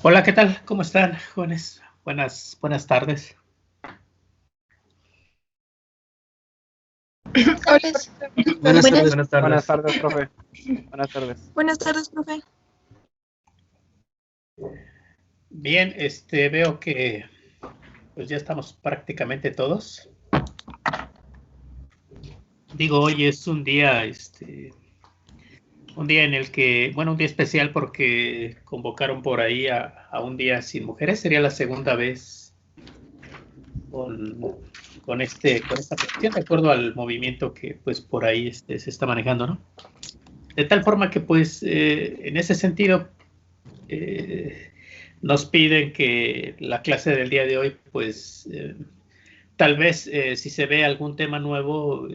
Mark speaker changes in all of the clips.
Speaker 1: Hola, ¿qué tal? ¿Cómo están, jóvenes? Buenas tardes.
Speaker 2: Hola,
Speaker 3: Buenas
Speaker 2: buenas,
Speaker 3: tardes.
Speaker 1: Buenas
Speaker 4: Buenas
Speaker 1: tardes.
Speaker 4: tardes, profe. Buenas tardes.
Speaker 2: buenas tardes, profe.
Speaker 1: Bien, veo que pues ya estamos prácticamente todos. Digo, hoy es un día en el que, bueno, un día especial porque convocaron por ahí a un día sin mujeres. Sería la segunda vez con, con esta cuestión, de acuerdo al movimiento que pues por ahí se está manejando, ¿no? De tal forma que pues en ese sentido eh, nos piden que la clase del día de hoy, pues tal vez si se ve algún tema nuevo,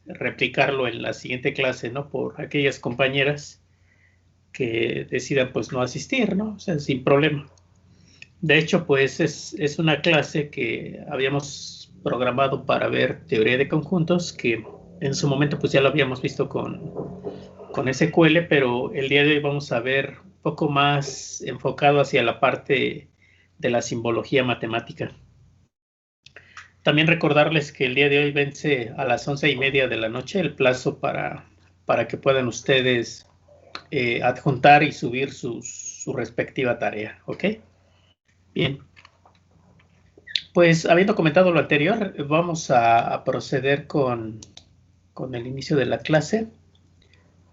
Speaker 1: replicarlo en la siguiente clase, ¿no? Por aquellas compañeras que decidan pues no asistir, ¿no? O sea, sin problema. De hecho, pues es una clase que habíamos programado para ver teoría de conjuntos, que en su momento pues ya lo habíamos visto con SQL, pero el día de hoy vamos a ver un poco más enfocado hacia la parte de la simbología matemática. También recordarles que el día de hoy vence a las 11:30 de la noche el plazo para que puedan ustedes adjuntar y subir su respectiva tarea, ¿ok? Bien, pues habiendo comentado lo anterior, vamos a proceder con el inicio de la clase.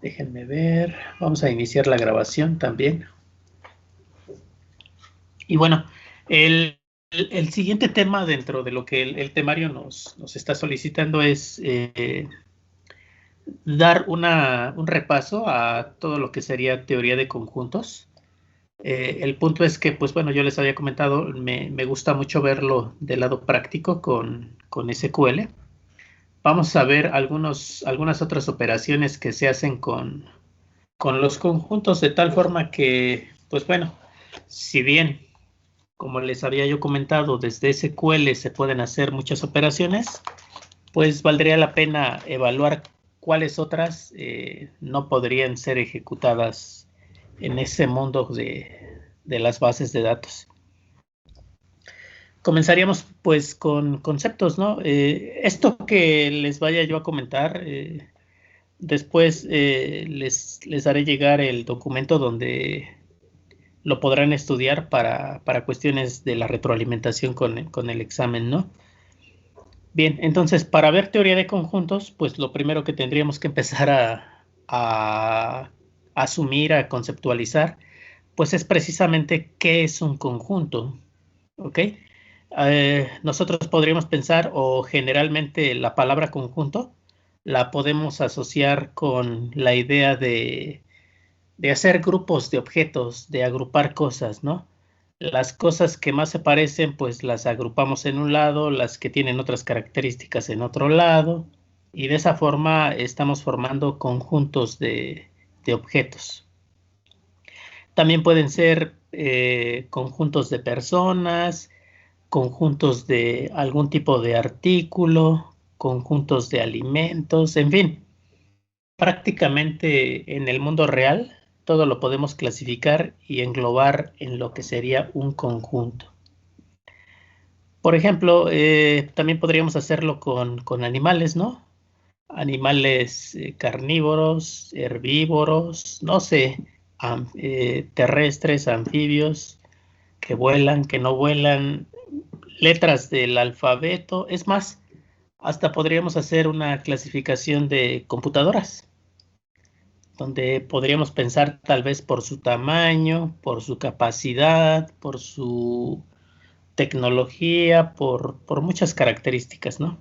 Speaker 1: Déjenme ver, vamos a iniciar la grabación también. Y bueno, el siguiente tema dentro de lo que el temario nos está solicitando es dar un repaso a todo lo que sería teoría de conjuntos. El punto es que, pues bueno, yo les había comentado, me gusta mucho verlo del lado práctico con SQL. Vamos a ver algunas otras operaciones que se hacen con los conjuntos de tal forma que, pues bueno, si bien como les había yo comentado, desde SQL se pueden hacer muchas operaciones, pues valdría la pena evaluar cuáles otras no podrían ser ejecutadas en ese mundo de las bases de datos. Comenzaríamos pues con conceptos, ¿no? Esto que les vaya yo a comentar, después les haré llegar el documento donde lo podrán estudiar para cuestiones de la retroalimentación con el examen, ¿no? Bien, entonces para ver teoría de conjuntos, pues lo primero que tendríamos que empezar a asumir, a conceptualizar, pues es precisamente qué es un conjunto, ¿ok? Nosotros podríamos pensar, o generalmente la palabra conjunto, la podemos asociar con la idea de hacer grupos de objetos, de agrupar cosas, ¿no? Las cosas que más se parecen, pues las agrupamos en un lado, las que tienen otras características en otro lado, y de esa forma estamos formando conjuntos de objetos. También pueden ser conjuntos de personas, conjuntos de algún tipo de artículo, conjuntos de alimentos, en fin. Prácticamente en el mundo real todo lo podemos clasificar y englobar en lo que sería un conjunto. Por ejemplo, también podríamos hacerlo con animales, ¿no? Animales carnívoros, herbívoros, no sé, terrestres, anfibios, que vuelan, que no vuelan, letras del alfabeto. Es más, hasta podríamos hacer una clasificación de computadoras, donde podríamos pensar tal vez por su tamaño, por su capacidad, por su tecnología, por muchas características, ¿no?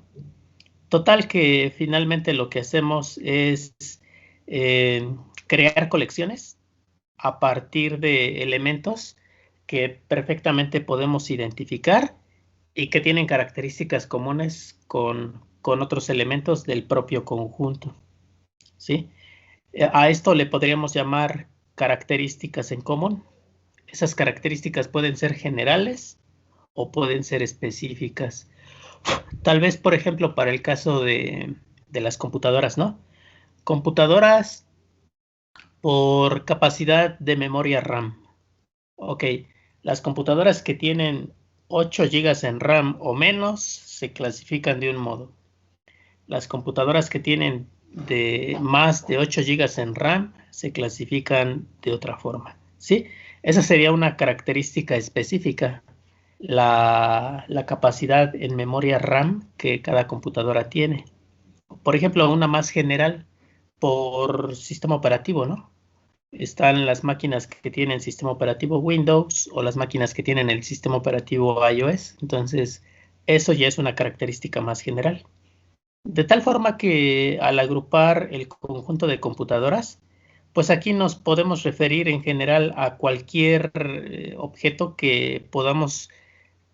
Speaker 1: Total que finalmente lo que hacemos es eh, crear colecciones a partir de elementos que perfectamente podemos identificar y que tienen características comunes con otros elementos del propio conjunto, ¿sí? A esto le podríamos llamar características en común. Esas características pueden ser generales o pueden ser específicas. Tal vez, por ejemplo, para el caso de las computadoras, ¿no? Computadoras por capacidad de memoria RAM. Ok, las computadoras que tienen 8 GB en RAM o menos se clasifican de un modo. Las computadoras que tienen más de 8 GB en RAM se clasifican de otra forma, ¿sí? Esa sería una característica específica, la capacidad en memoria RAM que cada computadora tiene. Por ejemplo, una más general por sistema operativo, ¿no? Están las máquinas que tienen sistema operativo Windows o las máquinas que tienen el sistema operativo iOS. Entonces, eso ya es una característica más general. De tal forma que al agrupar el conjunto de computadoras, pues aquí nos podemos referir en general a cualquier objeto que podamos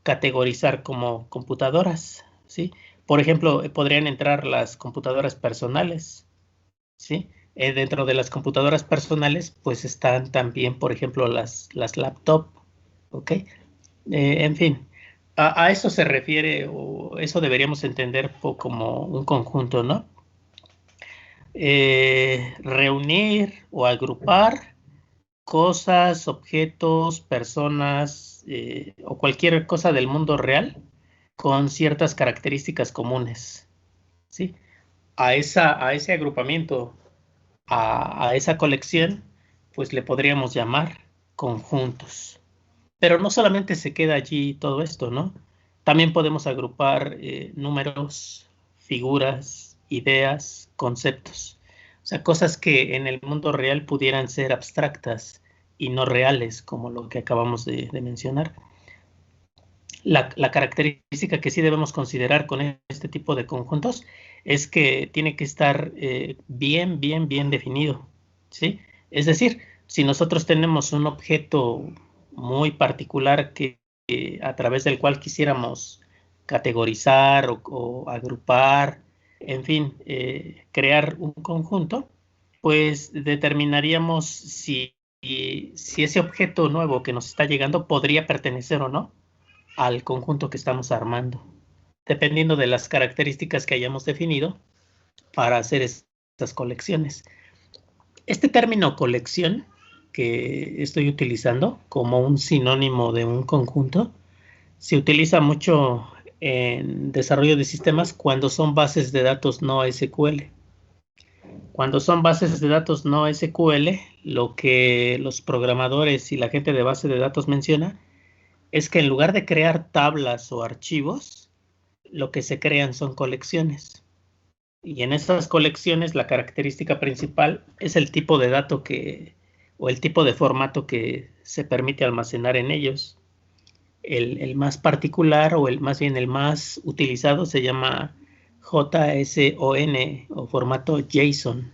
Speaker 1: categorizar como computadoras, ¿sí? Por ejemplo, podrían entrar las computadoras personales, ¿sí? Dentro de las computadoras personales, pues están también, por ejemplo, las laptop, ¿ok? En fin, a eso se refiere, o eso deberíamos entender como un conjunto, ¿no? Reunir o agrupar cosas, objetos, personas o cualquier cosa del mundo real con ciertas características comunes, ¿sí? A ese agrupamiento, a esa colección, pues le podríamos llamar conjuntos. Pero no solamente se queda allí todo esto, ¿no? También podemos agrupar números, figuras, ideas, conceptos. O sea, cosas que en el mundo real pudieran ser abstractas y no reales, como lo que acabamos de mencionar. La característica que sí debemos considerar con este tipo de conjuntos es que tiene que estar bien definido, ¿sí? Es decir, si nosotros tenemos un objeto muy particular a través del cual quisiéramos categorizar o agrupar, en fin, crear un conjunto, pues determinaríamos si ese objeto nuevo que nos está llegando podría pertenecer o no al conjunto que estamos armando, dependiendo de las características que hayamos definido para hacer estas colecciones. Este término colección que estoy utilizando como un sinónimo de un conjunto se utiliza mucho en desarrollo de sistemas cuando son bases de datos no SQL. Cuando son bases de datos no SQL, lo que los programadores y la gente de base de datos menciona es que en lugar de crear tablas o archivos, lo que se crean son colecciones. Y en esas colecciones la característica principal es el tipo de dato o el tipo de formato que se permite almacenar en ellos. El más particular o más bien el más utilizado se llama JSON o formato JSON,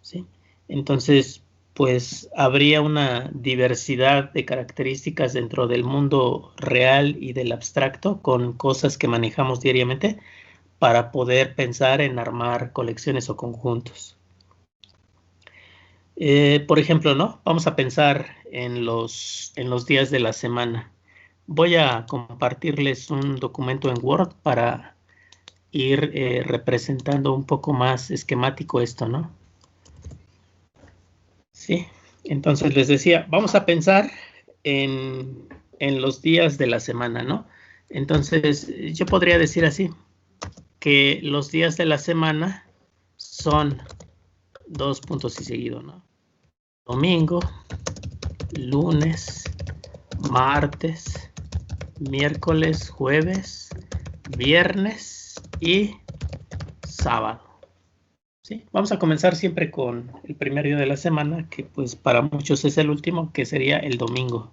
Speaker 1: ¿sí? Entonces, pues habría una diversidad de características dentro del mundo real y del abstracto con cosas que manejamos diariamente para poder pensar en armar colecciones o conjuntos. Por ejemplo, ¿no? Vamos a pensar en los días de la semana. Voy a compartirles un documento en Word para ir representando un poco más esquemático esto, ¿no? Sí, entonces les decía, vamos a pensar en los días de la semana, ¿no? Entonces, yo podría decir así, que los días de la semana son 2 puntos y seguido, ¿no? Domingo, lunes, martes, miércoles, jueves, viernes y sábado. ¿Sí? Vamos a comenzar siempre con el primer día de la semana, que pues para muchos es el último, que sería el domingo.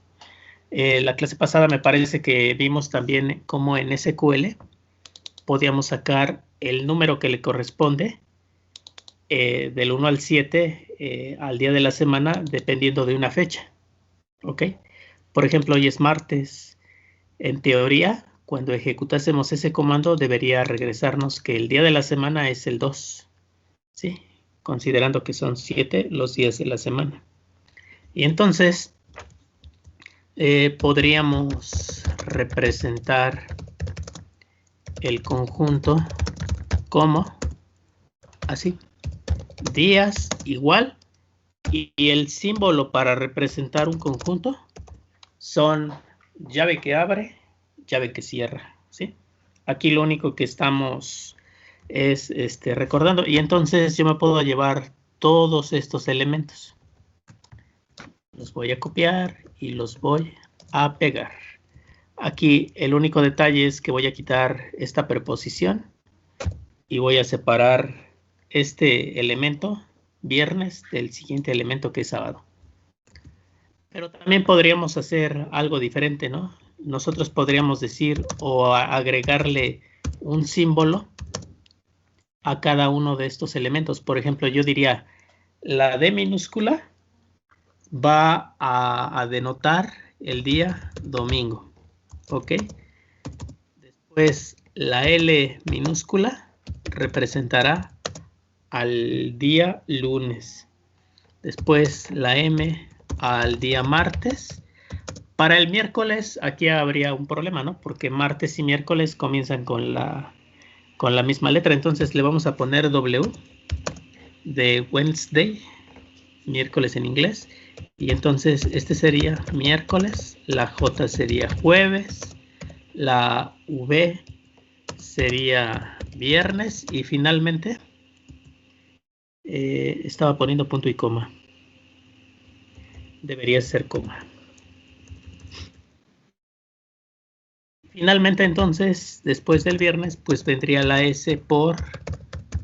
Speaker 1: La clase pasada me parece que vimos también cómo en SQL podíamos sacar el número que le corresponde del 1 al 7 al día de la semana, dependiendo de una fecha. ¿Ok? Por ejemplo, hoy es martes. En teoría, cuando ejecutásemos ese comando, debería regresarnos que el día de la semana es el 2. ¿Sí? Considerando que son 7 los días de la semana. Y entonces, podríamos representar el conjunto como así. Días igual y el símbolo para representar un conjunto son llave que abre, llave que cierra, ¿sí? Aquí lo único que estamos es recordando, y entonces yo me puedo llevar todos estos elementos. Los voy a copiar y los voy a pegar. Aquí el único detalle es que voy a quitar esta preposición y voy a separar este elemento viernes del siguiente elemento que es sábado. Pero también podríamos hacer algo diferente, ¿no? Nosotros podríamos decir o agregarle un símbolo a cada uno de estos elementos. Por ejemplo, yo diría la D minúscula va a denotar el día domingo, ¿ok? Después la L minúscula representará al día lunes. Después la M al día martes. Para el miércoles aquí habría un problema, ¿no? Porque martes y miércoles comienzan con la misma letra. Entonces le vamos a poner W de Wednesday, miércoles en inglés. Y entonces este sería miércoles, la J sería jueves, la V sería viernes y finalmente estaba poniendo punto y coma. Debería ser coma. Finalmente entonces, después del viernes, pues vendría la S por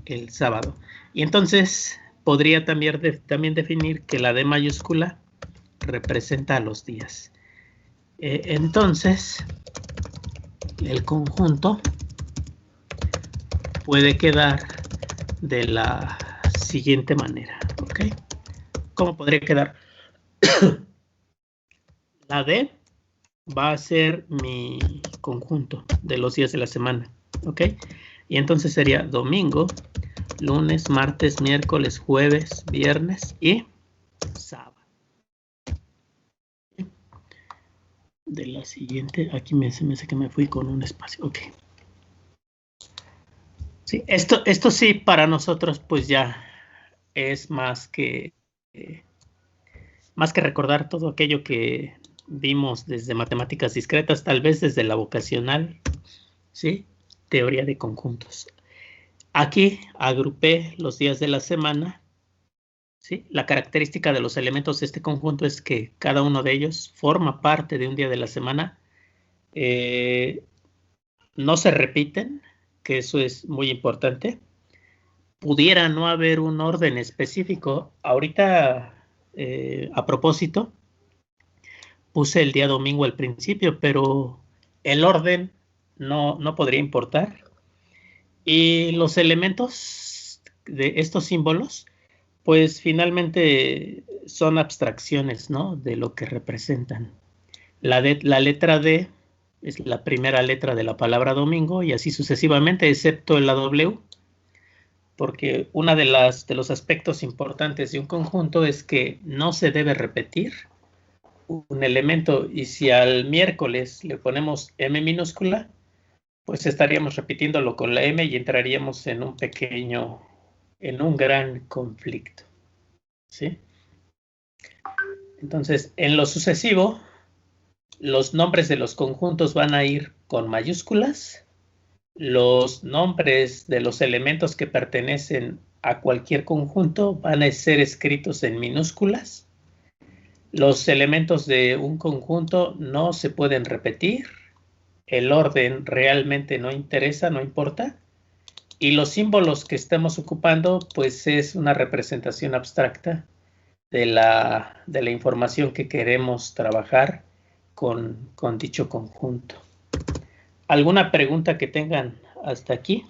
Speaker 1: el sábado. Y entonces podría también definir que la D mayúscula representa a los días. Entonces, el conjunto puede quedar de la siguiente manera, ¿ok? ¿Cómo podría quedar? La D va a ser mi conjunto de los días de la semana, ¿ok? Y entonces sería domingo, lunes, martes, miércoles, jueves, viernes y sábado. De la siguiente, aquí se me hace que me fui con un espacio, ok. Sí, esto sí para nosotros pues ya es más que recordar todo aquello que vimos desde matemáticas discretas, tal vez desde la vocacional, ¿sí? Teoría de conjuntos. Aquí agrupé los días de la semana, ¿sí? La característica de los elementos de este conjunto es que cada uno de ellos forma parte de un día de la semana. No se repiten, que eso es muy importante. Pudiera no haber un orden específico. Ahorita, a propósito, puse el día domingo al principio, pero el orden no podría importar. Y los elementos de estos símbolos, pues finalmente son abstracciones, ¿no? De lo que representan. La letra D es la primera letra de la palabra domingo y así sucesivamente, excepto la W, porque uno de los aspectos importantes de un conjunto es que no se debe repetir un elemento, y si al miércoles le ponemos M minúscula, pues estaríamos repitiéndolo con la M y entraríamos en un gran conflicto, ¿sí? Entonces, en lo sucesivo, los nombres de los conjuntos van a ir con mayúsculas, los nombres de los elementos que pertenecen a cualquier conjunto van a ser escritos en minúsculas. Los elementos de un conjunto no se pueden repetir. El orden realmente no interesa, no importa. Y los símbolos que estamos ocupando, pues es una representación abstracta de la información que queremos trabajar con dicho conjunto. ¿Alguna pregunta que tengan hasta aquí?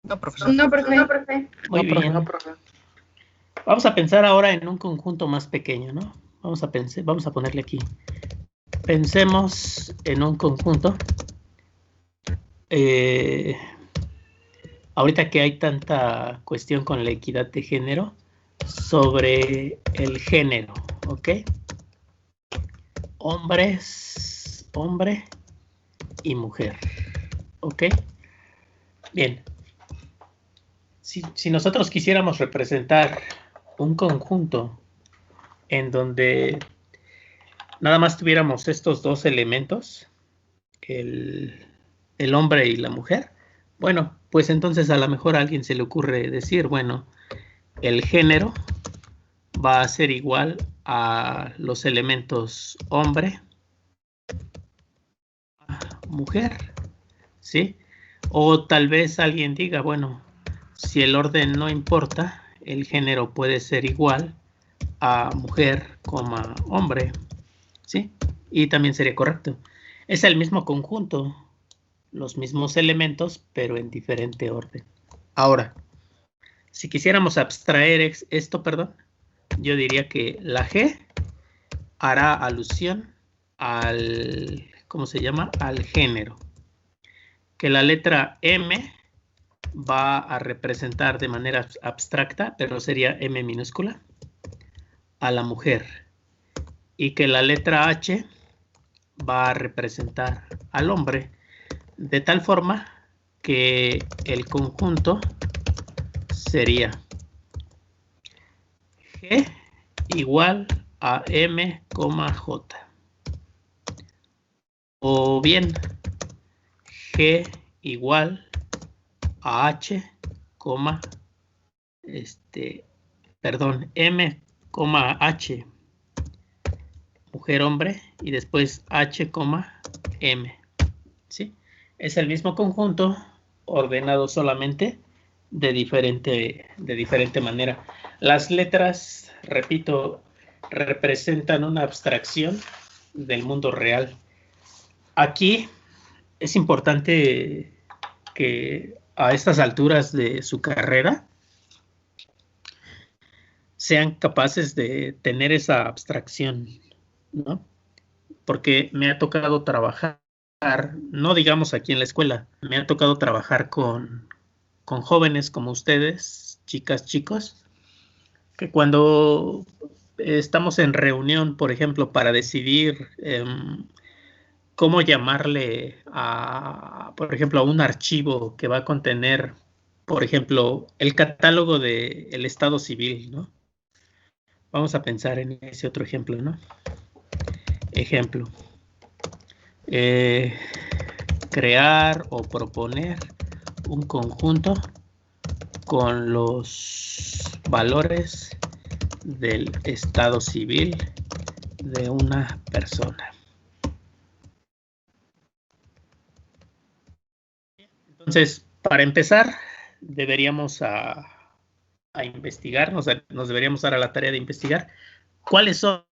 Speaker 4: No, profesor.
Speaker 2: No, profe.
Speaker 1: Muy bien. Vamos a pensar ahora en un conjunto más pequeño, ¿no? Vamos a ponerle aquí. Pensemos en un conjunto. Ahorita que hay tanta cuestión con la equidad de género, sobre el género, ¿ok? Hombre y mujer, ¿ok? Bien. Si nosotros quisiéramos representar un conjunto en donde nada más tuviéramos estos dos elementos, el hombre y la mujer, bueno, pues entonces a lo mejor a alguien se le ocurre decir, bueno, el género va a ser igual a los elementos hombre, mujer, ¿sí? O tal vez alguien diga, bueno, si el orden no importa, el género puede ser igual a mujer, hombre, ¿sí? Y también sería correcto. Es el mismo conjunto, los mismos elementos, pero en diferente orden. Ahora, si quisiéramos abstraer esto, perdón, yo diría que la G hará alusión al, ¿cómo se llama? Al género. Que la letra M va a representar de manera abstracta, pero sería M minúscula, a la mujer. Y que la letra H va a representar al hombre, de tal forma que el conjunto sería G igual a M, J. O bien G igual a H, M, H, mujer, hombre, y después H, M. ¿Sí? Es el mismo conjunto ordenado solamente de diferente manera. Las letras, repito, representan una abstracción del mundo real. Aquí es importante que a estas alturas de su carrera sean capaces de tener esa abstracción, ¿no? Porque me ha tocado trabajar, no digamos aquí en la escuela, me ha tocado trabajar con jóvenes como ustedes, chicas, chicos, que cuando estamos en reunión, por ejemplo, para decidir cómo llamarle a, por ejemplo, a un archivo que va a contener, por ejemplo, el catálogo del Estado Civil, ¿no? Vamos a pensar en ese otro ejemplo, ¿no? Ejemplo. Crear o proponer un conjunto con los valores del estado civil de una persona. Entonces, para empezar, deberíamos a investigar, nos deberíamos dar a la tarea de investigar cuáles son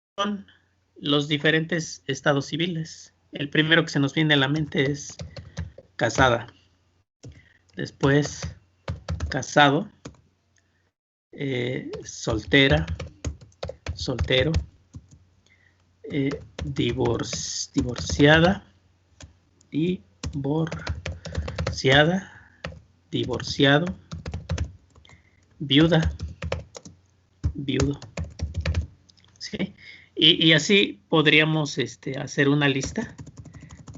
Speaker 1: los diferentes estados civiles. El primero que se nos viene a la mente es casada. Después, casado, soltera, soltero, divorciada, divorciado, viuda, viudo. ¿Sí? Y así podríamos hacer una lista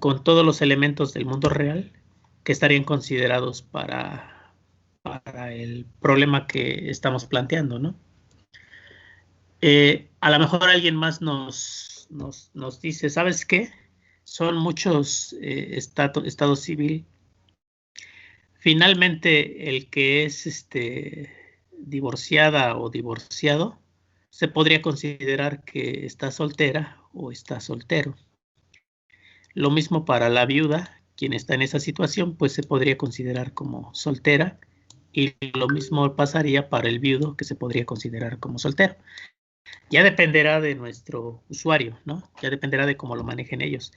Speaker 1: con todos los elementos del mundo real que estarían considerados para el problema que estamos planteando, ¿no? A lo mejor alguien más nos dice, ¿sabes qué? Son muchos estados civil. Finalmente, el que es divorciada o divorciado, se podría considerar que está soltera o está soltero. Lo mismo para la viuda, quien está en esa situación, pues se podría considerar como soltera, y lo mismo pasaría para el viudo, que se podría considerar como soltero. Ya dependerá de nuestro usuario, ¿no? Ya dependerá de cómo lo manejen ellos.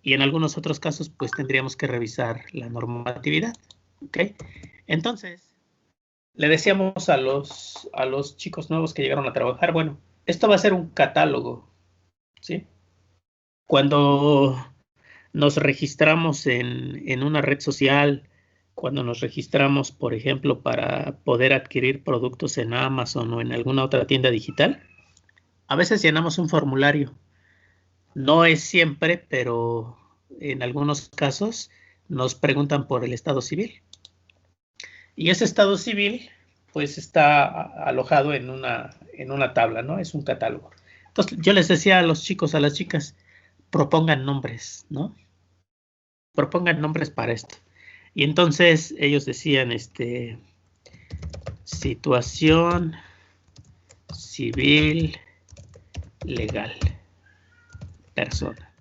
Speaker 1: Y en algunos otros casos, pues tendríamos que revisar la normatividad, ¿ok? Entonces, le decíamos a los chicos nuevos que llegaron a trabajar, bueno, esto va a ser un catálogo, ¿sí? Cuando nos registramos en una red social, cuando nos registramos, por ejemplo, para poder adquirir productos en Amazon o en alguna otra tienda digital, a veces llenamos un formulario. No es siempre, pero en algunos casos nos preguntan por el estado civil. Y ese estado civil, pues está alojado en una tabla, ¿no? Es un catálogo. Entonces, yo les decía a los chicos, a las chicas, propongan nombres, ¿no? Propongan nombres para esto. Y entonces ellos decían, situación civil legal, persona.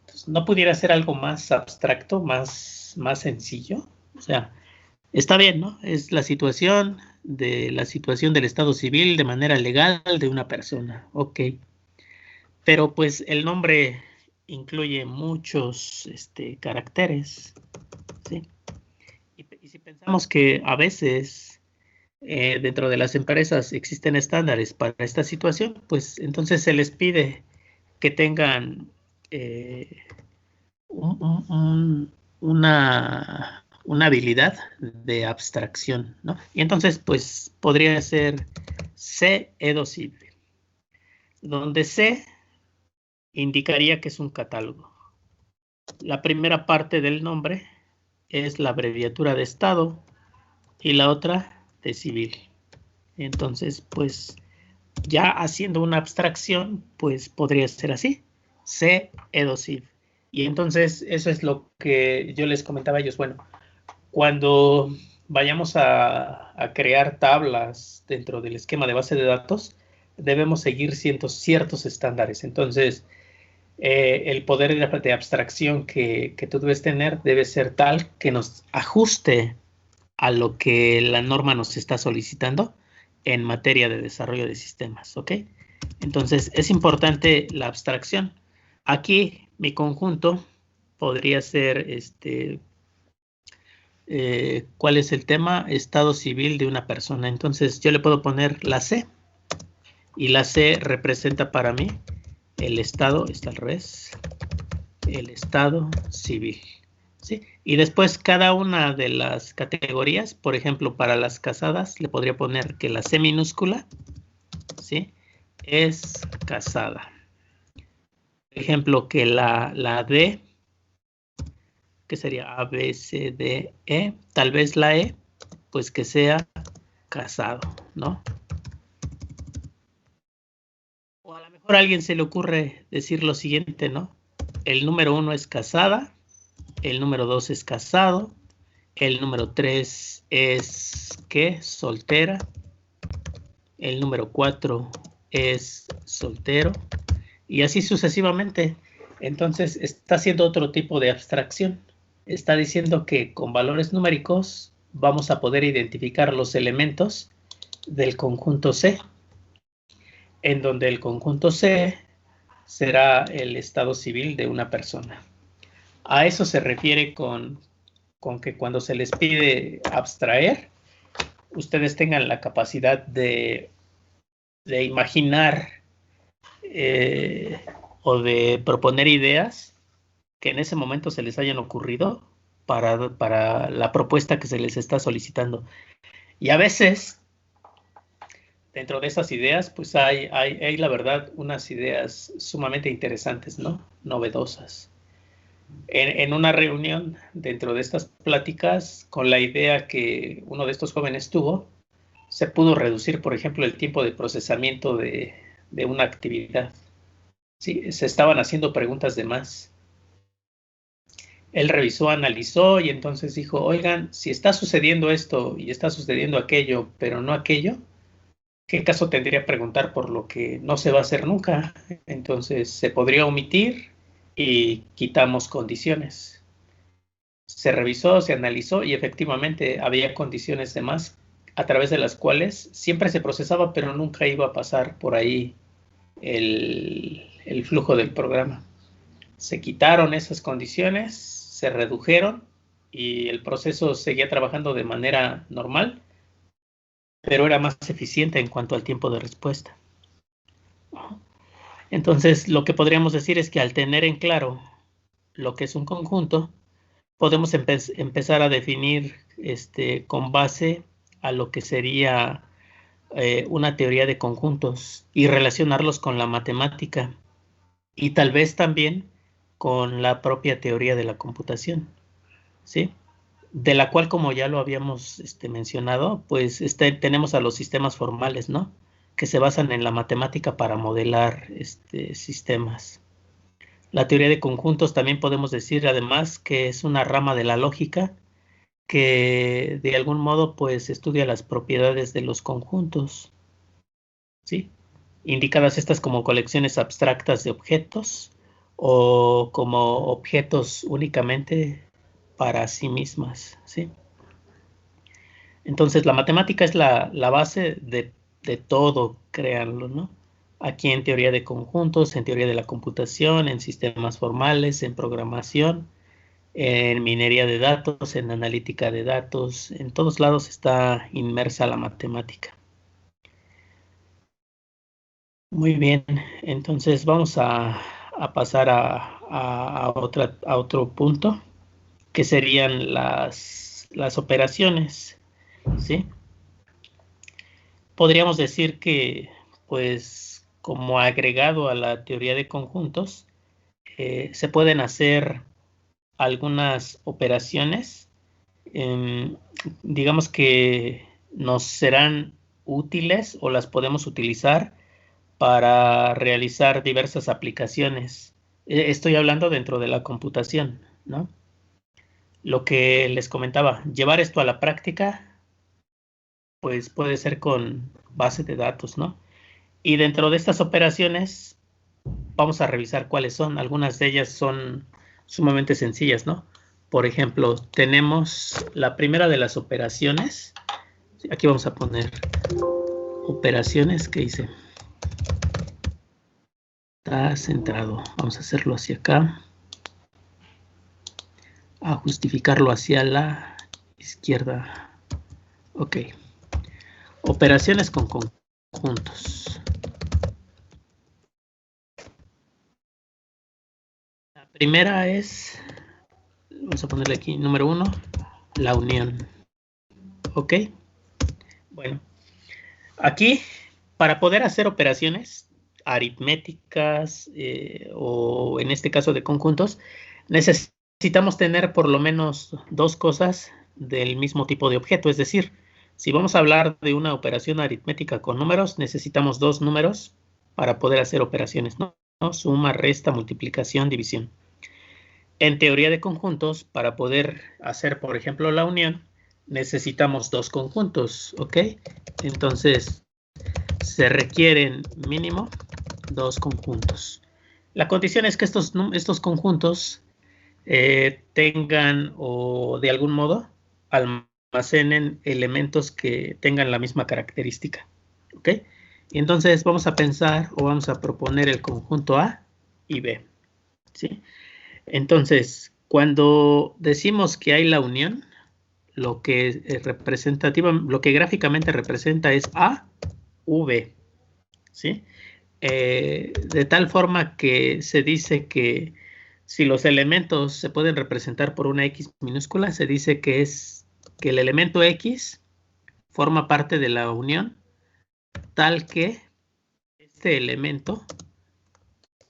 Speaker 1: Entonces, ¿no pudiera ser algo más abstracto, más sencillo? O sea, está bien, ¿no? Es la situación del estado civil de manera legal de una persona. Ok. Pero pues el nombre incluye muchos caracteres, ¿sí? Y si pensamos que a veces dentro de las empresas existen estándares para esta situación, pues entonces se les pide que tengan una habilidad de abstracción, ¿no? Y entonces, pues podría ser C edocible, donde C indicaría que es un catálogo. La primera parte del nombre es la abreviatura de estado y la otra de civil. Entonces, pues ya haciendo una abstracción, pues podría ser así, C edociv. Y entonces eso es lo que yo les comentaba a ellos. Bueno, cuando vayamos a crear tablas dentro del esquema de base de datos, debemos seguir ciertos estándares. Entonces, el poder de abstracción que tú debes tener debe ser tal que nos ajuste a lo que la norma nos está solicitando en materia de desarrollo de sistemas, ¿ok? Entonces, es importante la abstracción. Aquí, mi conjunto podría ser, ¿cuál es el tema? Estado civil de una persona. Entonces, yo le puedo poner la C, y la C representa para mí el estado, está al revés, el estado civil. ¿Sí? Y después cada una de las categorías, por ejemplo, para las casadas, le podría poner que la C minúscula, ¿sí?, es casada. Por ejemplo, que la D, que sería A, B, C, D, E, tal vez la E, pues que sea casado, ¿no? O a lo mejor a alguien se le ocurre decir lo siguiente, ¿no? El número 1 es casada, el número 2 es casado, el número 3 es, ¿qué? Soltera. El número 4 es soltero. Y así sucesivamente. Entonces está haciendo otro tipo de abstracción. Está diciendo que con valores numéricos vamos a poder identificar los elementos del conjunto C, en donde el conjunto C será el estado civil de una persona. A eso se refiere con que cuando se les pide abstraer, ustedes tengan la capacidad de imaginar o de proponer ideas que en ese momento se les hayan ocurrido para la propuesta que se les está solicitando. Y a veces, dentro de esas ideas, pues hay la verdad, unas ideas sumamente interesantes, ¿no? Novedosas. En una reunión, dentro de estas pláticas, con la idea que uno de estos jóvenes tuvo, se pudo reducir, por ejemplo, el tiempo de procesamiento de una actividad. Sí, se estaban haciendo preguntas de más. Él revisó, analizó y entonces dijo, oigan, si está sucediendo esto y está sucediendo aquello, pero no aquello, ¿qué caso tendría preguntar por lo que no se va a hacer nunca? Entonces se podría omitir y quitamos condiciones. Se revisó, se analizó y efectivamente había condiciones de más a través de las cuales siempre se procesaba, pero nunca iba a pasar por ahí el flujo del programa. Se quitaron esas condiciones, se redujeron y el proceso seguía trabajando de manera normal, pero era más eficiente en cuanto al tiempo de respuesta. Entonces, lo que podríamos decir es que al tener en claro lo que es un conjunto, podemos empezar a definir con base a lo que sería una teoría de conjuntos y relacionarlos con la matemática y tal vez también con la propia teoría de la computación, ¿sí? De la cual, como ya lo habíamos mencionado, pues tenemos a los sistemas formales, ¿no? que se basan en la matemática para modelar sistemas. La teoría de conjuntos también podemos decir, además, que es una rama de la lógica que de algún modo pues estudia las propiedades de los conjuntos, ¿sí? Indicadas estas como colecciones abstractas de objetos o como objetos únicamente para sí mismas, ¿sí? Entonces la matemática es la base de todo, créanlo, ¿no? Aquí en teoría de conjuntos, en teoría de la computación, en sistemas formales, en programación, en minería de datos, en analítica de datos, en todos lados está inmersa la matemática. Muy bien, entonces vamos a pasar a otro punto, que serían las operaciones, ¿sí? Podríamos decir que, pues, como agregado a la teoría de conjuntos, se pueden hacer algunas operaciones, digamos que nos serán útiles o las podemos utilizar para realizar diversas aplicaciones. Estoy hablando dentro de la computación, ¿no? Lo que les comentaba, llevar esto a la práctica, pues puede ser con base de datos, ¿no? Y dentro de estas operaciones, vamos a revisar cuáles son. Algunas de ellas son sumamente sencillas, ¿no? Por ejemplo, tenemos la primera de las operaciones. Aquí vamos a poner operaciones que hice. Está centrado. Vamos a hacerlo hacia acá. A justificarlo hacia la izquierda. Ok. Operaciones con conjuntos. La primera es, vamos a ponerle aquí, número 1, la unión. Ok. Bueno, aquí, para poder hacer operaciones aritméticas o en este caso de conjuntos, necesitamos tener por lo menos dos cosas del mismo tipo de objeto. Es decir, si vamos a hablar de una operación aritmética con números, necesitamos dos números para poder hacer operaciones, ¿no? Suma, resta, multiplicación, división. En teoría de conjuntos, para poder hacer, por ejemplo, la unión, necesitamos dos conjuntos, ¿ok? Entonces, se requieren mínimo dos conjuntos. La condición es que estos conjuntos tengan o de algún modo almacenen elementos que tengan la misma característica, ¿ok? Y entonces vamos a pensar o vamos a proponer el conjunto A y B, ¿sí? Entonces, cuando decimos que hay la unión, lo que lo que gráficamente representa es A, V, ¿sí? De tal forma que se dice que si los elementos se pueden representar por una X minúscula, se dice que el elemento X forma parte de la unión, tal que este elemento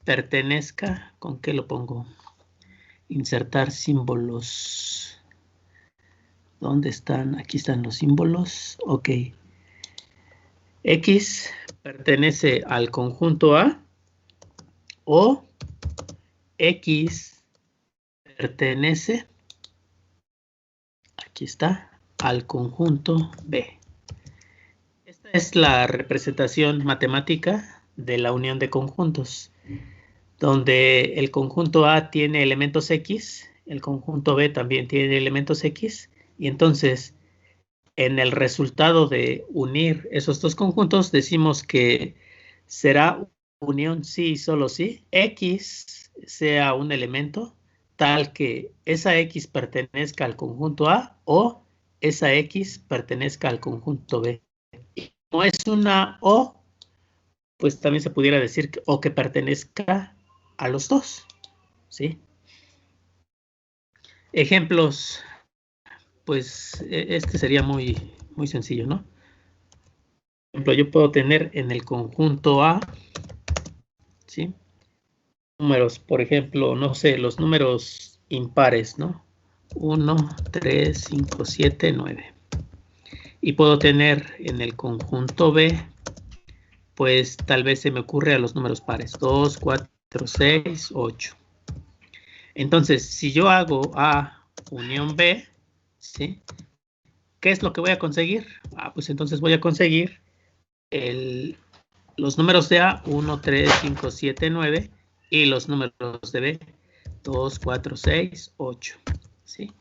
Speaker 1: pertenezca, ¿con qué lo pongo? Insertar símbolos. ¿Dónde están? Aquí están los símbolos. Ok. X pertenece al conjunto A o X pertenece, aquí está, al conjunto B. Esta es la representación matemática de la unión de conjuntos, donde el conjunto A tiene elementos X, el conjunto B también tiene elementos X, y entonces en el resultado de unir esos dos conjuntos decimos que será unión sí y solo sí, X sea un elemento tal que esa X pertenezca al conjunto A o esa X pertenezca al conjunto B. Y como es una O, pues también se pudiera decir que, o que pertenezca a los dos, ¿sí? Ejemplos, pues este sería muy sencillo, ¿no? Por ejemplo, yo puedo tener en el conjunto A, ¿sí? Números, por ejemplo, no sé, los números impares, ¿no? 1, 3, 5, 7, 9. Y puedo tener en el conjunto B pues tal vez se me ocurre a los números pares. 2, 4, 6, 8. Entonces, si yo hago A unión B, ¿sí? ¿Qué es lo que voy a conseguir? Pues entonces voy a conseguir los números de A, 1, 3, 5, 7, 9, y los números de B, 2, 4, 6, 8. ¿Sí?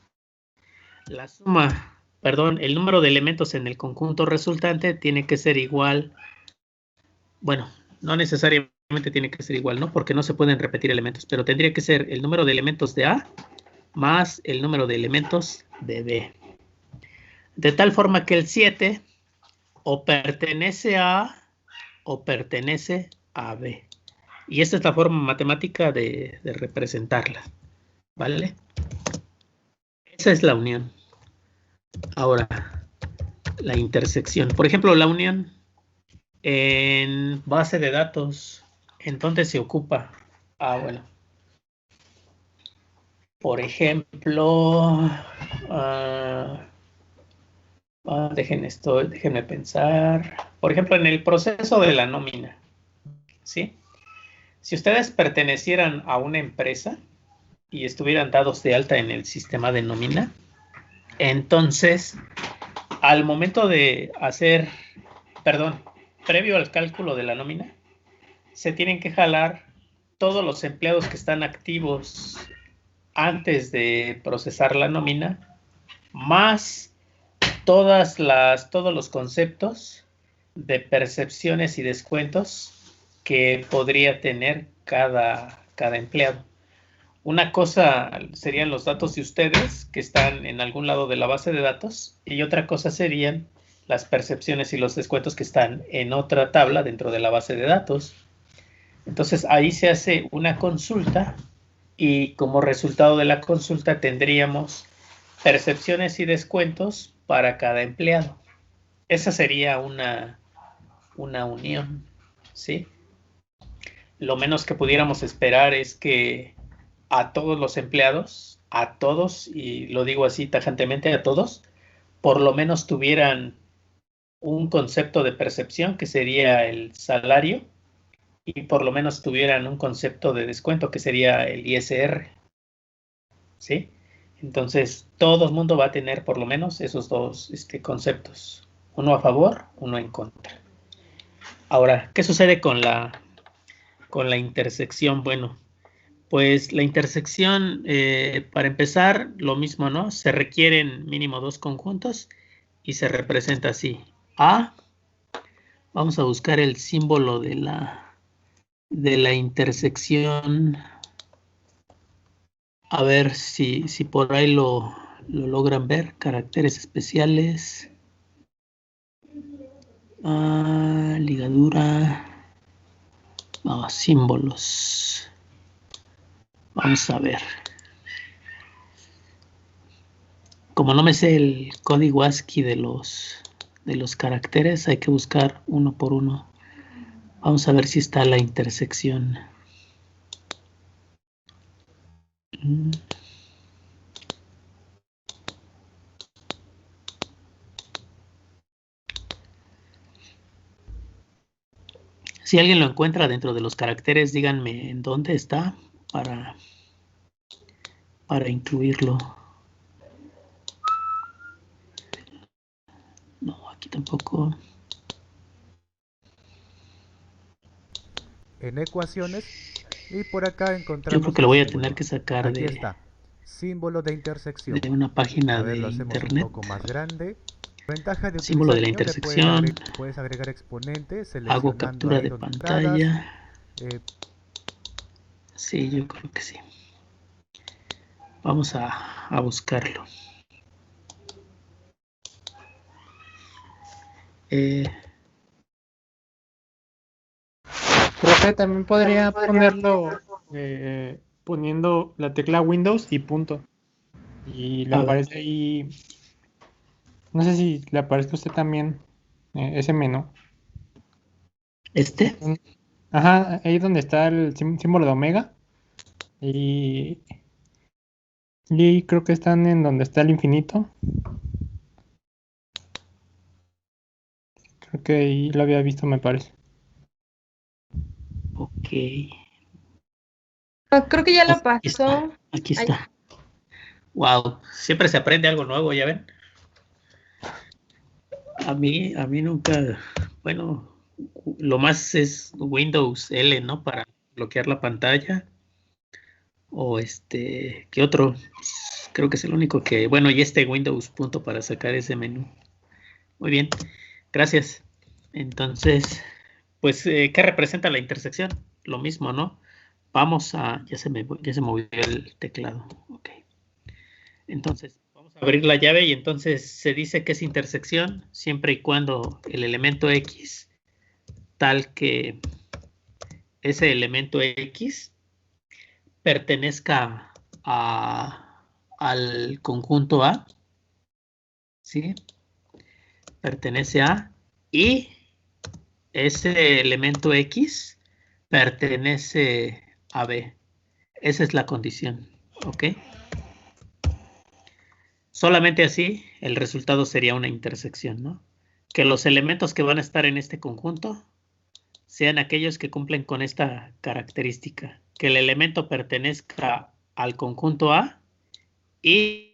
Speaker 1: La suma, perdón, el número de elementos en el conjunto resultante tiene que ser igual, bueno, no necesariamente tiene que ser igual, ¿no? Porque no se pueden repetir elementos, pero tendría que ser el número de elementos de A más el número de elementos de B. De tal forma que el 7 o pertenece a A o pertenece a B. Y esta es la forma matemática de representarla, ¿vale? Esa es la unión. Ahora, la intersección. Por ejemplo, la unión en base de datos, ¿en dónde se ocupa? Bueno. Por ejemplo, déjenme pensar. Por ejemplo, en el proceso de la nómina, ¿sí? Si ustedes pertenecieran a una empresa y estuvieran dados de alta en el sistema de nómina, entonces, al momento de hacer, previo al cálculo de la nómina, se tienen que jalar todos los empleados que están activos antes de procesar la nómina, más todos los conceptos de percepciones y descuentos que podría tener cada empleado. Una cosa serían los datos de ustedes que están en algún lado de la base de datos y otra cosa serían las percepciones y los descuentos que están en otra tabla dentro de la base de datos. Entonces ahí se hace una consulta y como resultado de la consulta tendríamos percepciones y descuentos para cada empleado. Esa sería una unión, ¿sí? Lo menos que pudiéramos esperar es que a todos los empleados, a todos, y lo digo así tajantemente, a todos, por lo menos tuvieran un concepto de percepción que sería el salario y por lo menos tuvieran un concepto de descuento que sería el ISR, ¿sí? Entonces, todo el mundo va a tener por lo menos esos dos conceptos, uno a favor, uno en contra. Ahora, ¿qué sucede con la intersección? Bueno, pues la intersección, para empezar, lo mismo, ¿no? Se requieren mínimo dos conjuntos y se representa así. A, vamos a buscar el símbolo de la intersección. A ver si por ahí lo logran ver. Caracteres especiales. Ligadura. Símbolos. Vamos a ver. Como no me sé el código ASCII de los caracteres, hay que buscar uno por uno. Vamos a ver si está la intersección. Si alguien lo encuentra dentro de los caracteres, díganme en dónde está para incluirlo. No, aquí tampoco.
Speaker 2: En ecuaciones, y por acá encontramos.
Speaker 1: Yo creo que lo voy a tener que sacar
Speaker 2: aquí está, símbolo de intersección.
Speaker 1: De una página de
Speaker 2: lo hacemos
Speaker 1: internet.
Speaker 2: un poco más grande. Ventaja de
Speaker 1: símbolo de la intersección.
Speaker 2: Puedes agregar exponentes.
Speaker 1: Hago captura de pantalla. Sí, yo creo que sí. Vamos a buscarlo.
Speaker 4: Profe, también podría ponerlo poniendo la tecla Windows y punto. Y le aparece ahí. No sé si le aparece a usted también ese menú.
Speaker 1: ¿Este?
Speaker 4: Ajá, ahí donde está el símbolo de omega. Y creo que están en donde está el infinito. Creo que ahí lo había visto, me parece.
Speaker 1: Ok.
Speaker 3: Creo que ya lo
Speaker 1: Aquí está.
Speaker 3: pasó.
Speaker 1: Aquí
Speaker 3: Ay.
Speaker 1: está. Wow, siempre se aprende algo nuevo, ¿ya ven? A mí nunca, bueno, lo más es Windows L, ¿no? Para bloquear la pantalla. O ¿qué otro? Creo que es el único que, bueno, y Windows punto para sacar ese menú. Muy bien, gracias. Entonces, pues, ¿qué representa la intersección? Lo mismo, ¿no? Vamos a, ya se movió el teclado. Ok. Entonces, vamos a abrir la llave y entonces se dice que es intersección siempre y cuando el elemento X, tal que ese elemento X pertenezca al conjunto A, ¿sí? Pertenece a, y ese elemento X pertenece a B. Esa es la condición, ¿ok? Solamente así el resultado sería una intersección, ¿no? Que los elementos que van a estar en este conjunto sean aquellos que cumplen con esta característica, que el elemento pertenezca al conjunto A y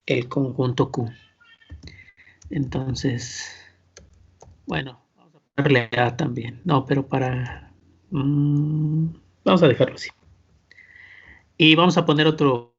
Speaker 1: el conjunto Q. Entonces, bueno, vamos a ponerle A también. No, pero para... vamos a dejarlo así. Y vamos a poner otro...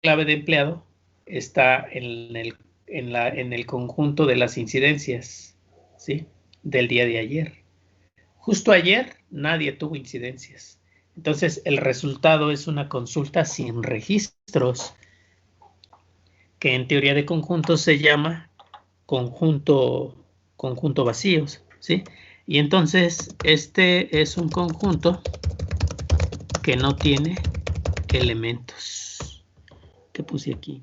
Speaker 1: clave de empleado está en el conjunto de las incidencias, ¿sí? Del día de ayer. Justo ayer nadie tuvo incidencias. Entonces el resultado es una consulta sin registros, que en teoría de conjuntos se llama conjunto vacíos, ¿sí? Y entonces este es un conjunto que no tiene elementos. ¿Qué puse aquí?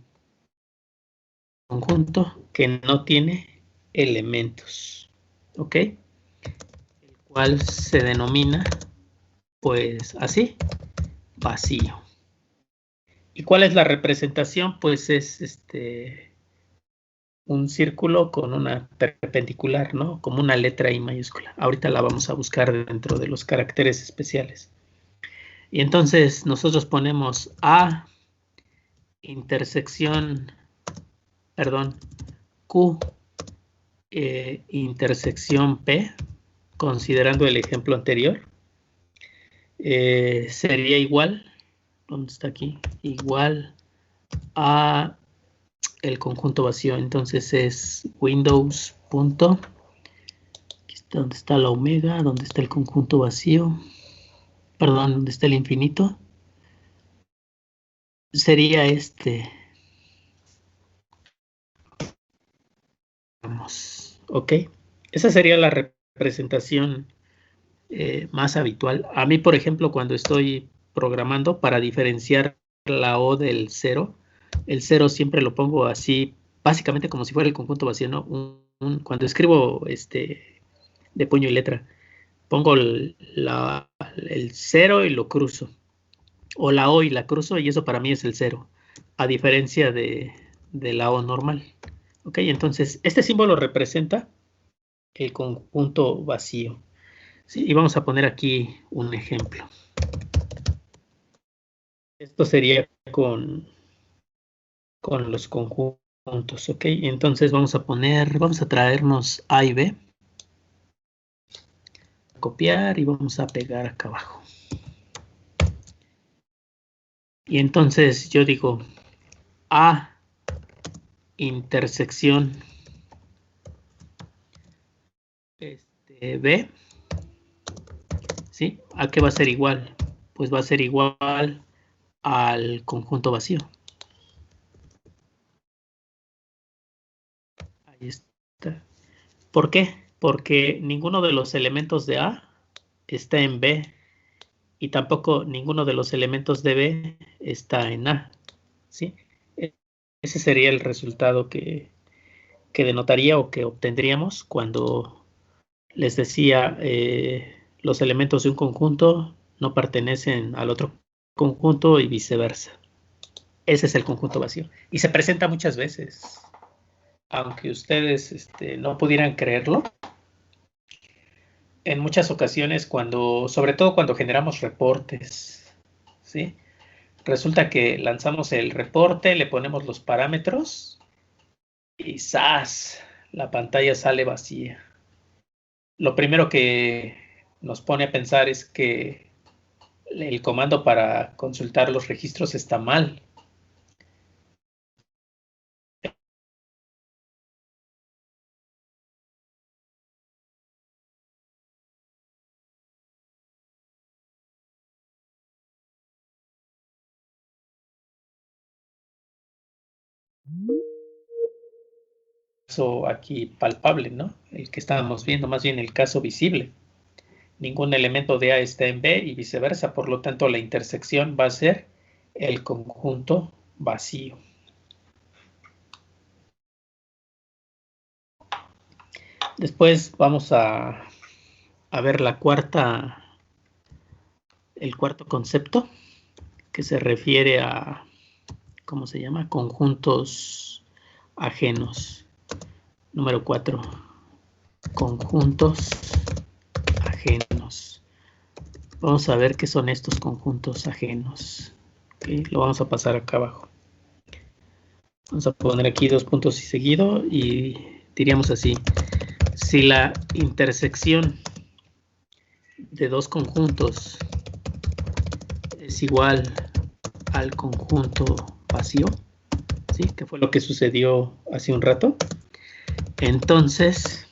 Speaker 1: Conjunto que no tiene elementos, ¿ok? El cual se denomina, pues así, vacío. ¿Y cuál es la representación? Pues es un círculo con una perpendicular, ¿no? Como una letra I mayúscula. Ahorita la vamos a buscar dentro de los caracteres especiales. Y entonces nosotros ponemos A intersección, perdón, Q intersección P, considerando el ejemplo anterior, sería igual, ¿dónde está aquí? Igual a el conjunto vacío. Entonces es Windows punto, aquí está donde está la omega, donde está el conjunto vacío, perdón, donde está el infinito, sería este. Vamos, ok. Esa sería la representación más habitual. A mí, por ejemplo, cuando estoy programando para diferenciar la O del 0, el 0 siempre lo pongo así, básicamente como si fuera el conjunto vacío, ¿no? Cuando escribo de puño y letra, pongo el 0 y lo cruzo, o la O y la cruzo, y eso para mí es el 0, a diferencia de la O normal. Ok, entonces este símbolo representa el conjunto vacío. Sí, y vamos a poner aquí un ejemplo. Esto sería con los conjuntos, ok. Entonces vamos a traernos A y B, copiar y vamos a pegar acá abajo. Y entonces yo digo A intersección B, ¿sí? ¿A qué va a ser igual? Pues va a ser igual al conjunto vacío. Ahí está. ¿Por qué? Porque ninguno de los elementos de A está en B y tampoco ninguno de los elementos de B está en A, ¿sí? Ese sería el resultado que denotaría o que obtendríamos cuando les decía los elementos de un conjunto no pertenecen al otro conjunto y viceversa. Ese es el conjunto vacío. Y se presenta muchas veces. Aunque ustedes no pudieran creerlo, en muchas ocasiones sobre todo cuando generamos reportes, ¿sí? Resulta que lanzamos el reporte, le ponemos los parámetros y ¡zas! La pantalla sale vacía. Lo primero que nos pone a pensar es que el comando para consultar los registros está mal. Aquí palpable, ¿no? El que estábamos viendo, más bien el caso visible. Ningún elemento de A está en B y viceversa, por lo tanto la intersección va a ser el conjunto vacío. Después vamos a ver el cuarto concepto, que se refiere a, ¿cómo se llama? Conjuntos ajenos. Número 4. Conjuntos ajenos. Vamos a ver qué son estos conjuntos ajenos. Okay, lo vamos a pasar acá abajo. Vamos a poner aquí 2 puntos y seguido y diríamos así. Si la intersección de dos conjuntos es igual al conjunto vacío, ¿sí? Que fue lo que sucedió hace un rato. Entonces,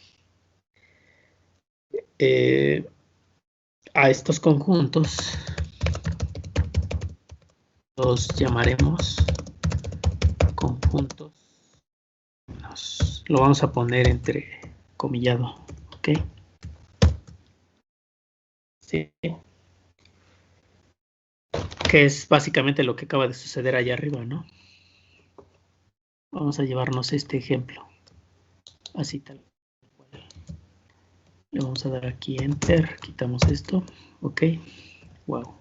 Speaker 1: a estos conjuntos los llamaremos conjuntos. Lo vamos a poner entre comillado, ¿ok? Sí. Que es básicamente lo que acaba de suceder allá arriba, ¿no? Vamos a llevarnos este ejemplo. Así tal cual. Le vamos a dar aquí Enter, quitamos esto, ok. Wow.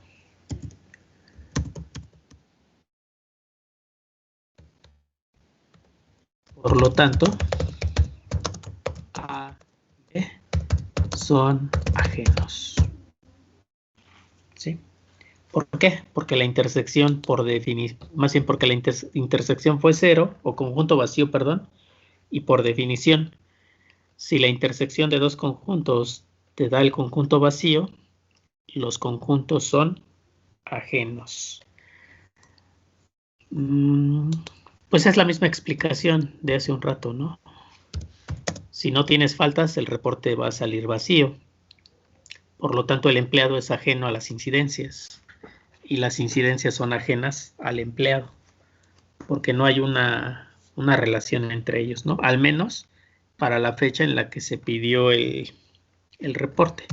Speaker 1: Por lo tanto, A, B son ajenos. ¿Sí? ¿Por qué? Porque la intersección, por definición, más bien porque la intersección fue cero, o conjunto vacío, perdón, y por definición, si la intersección de dos conjuntos te da el conjunto vacío, los conjuntos son ajenos. Pues es la misma explicación de hace un rato, ¿no? Si no tienes faltas, el reporte va a salir vacío. Por lo tanto, el empleado es ajeno a las incidencias. Y las incidencias son ajenas al empleado. Porque no hay una relación entre ellos, ¿no? Al menos para la fecha en la que se pidió el reporte.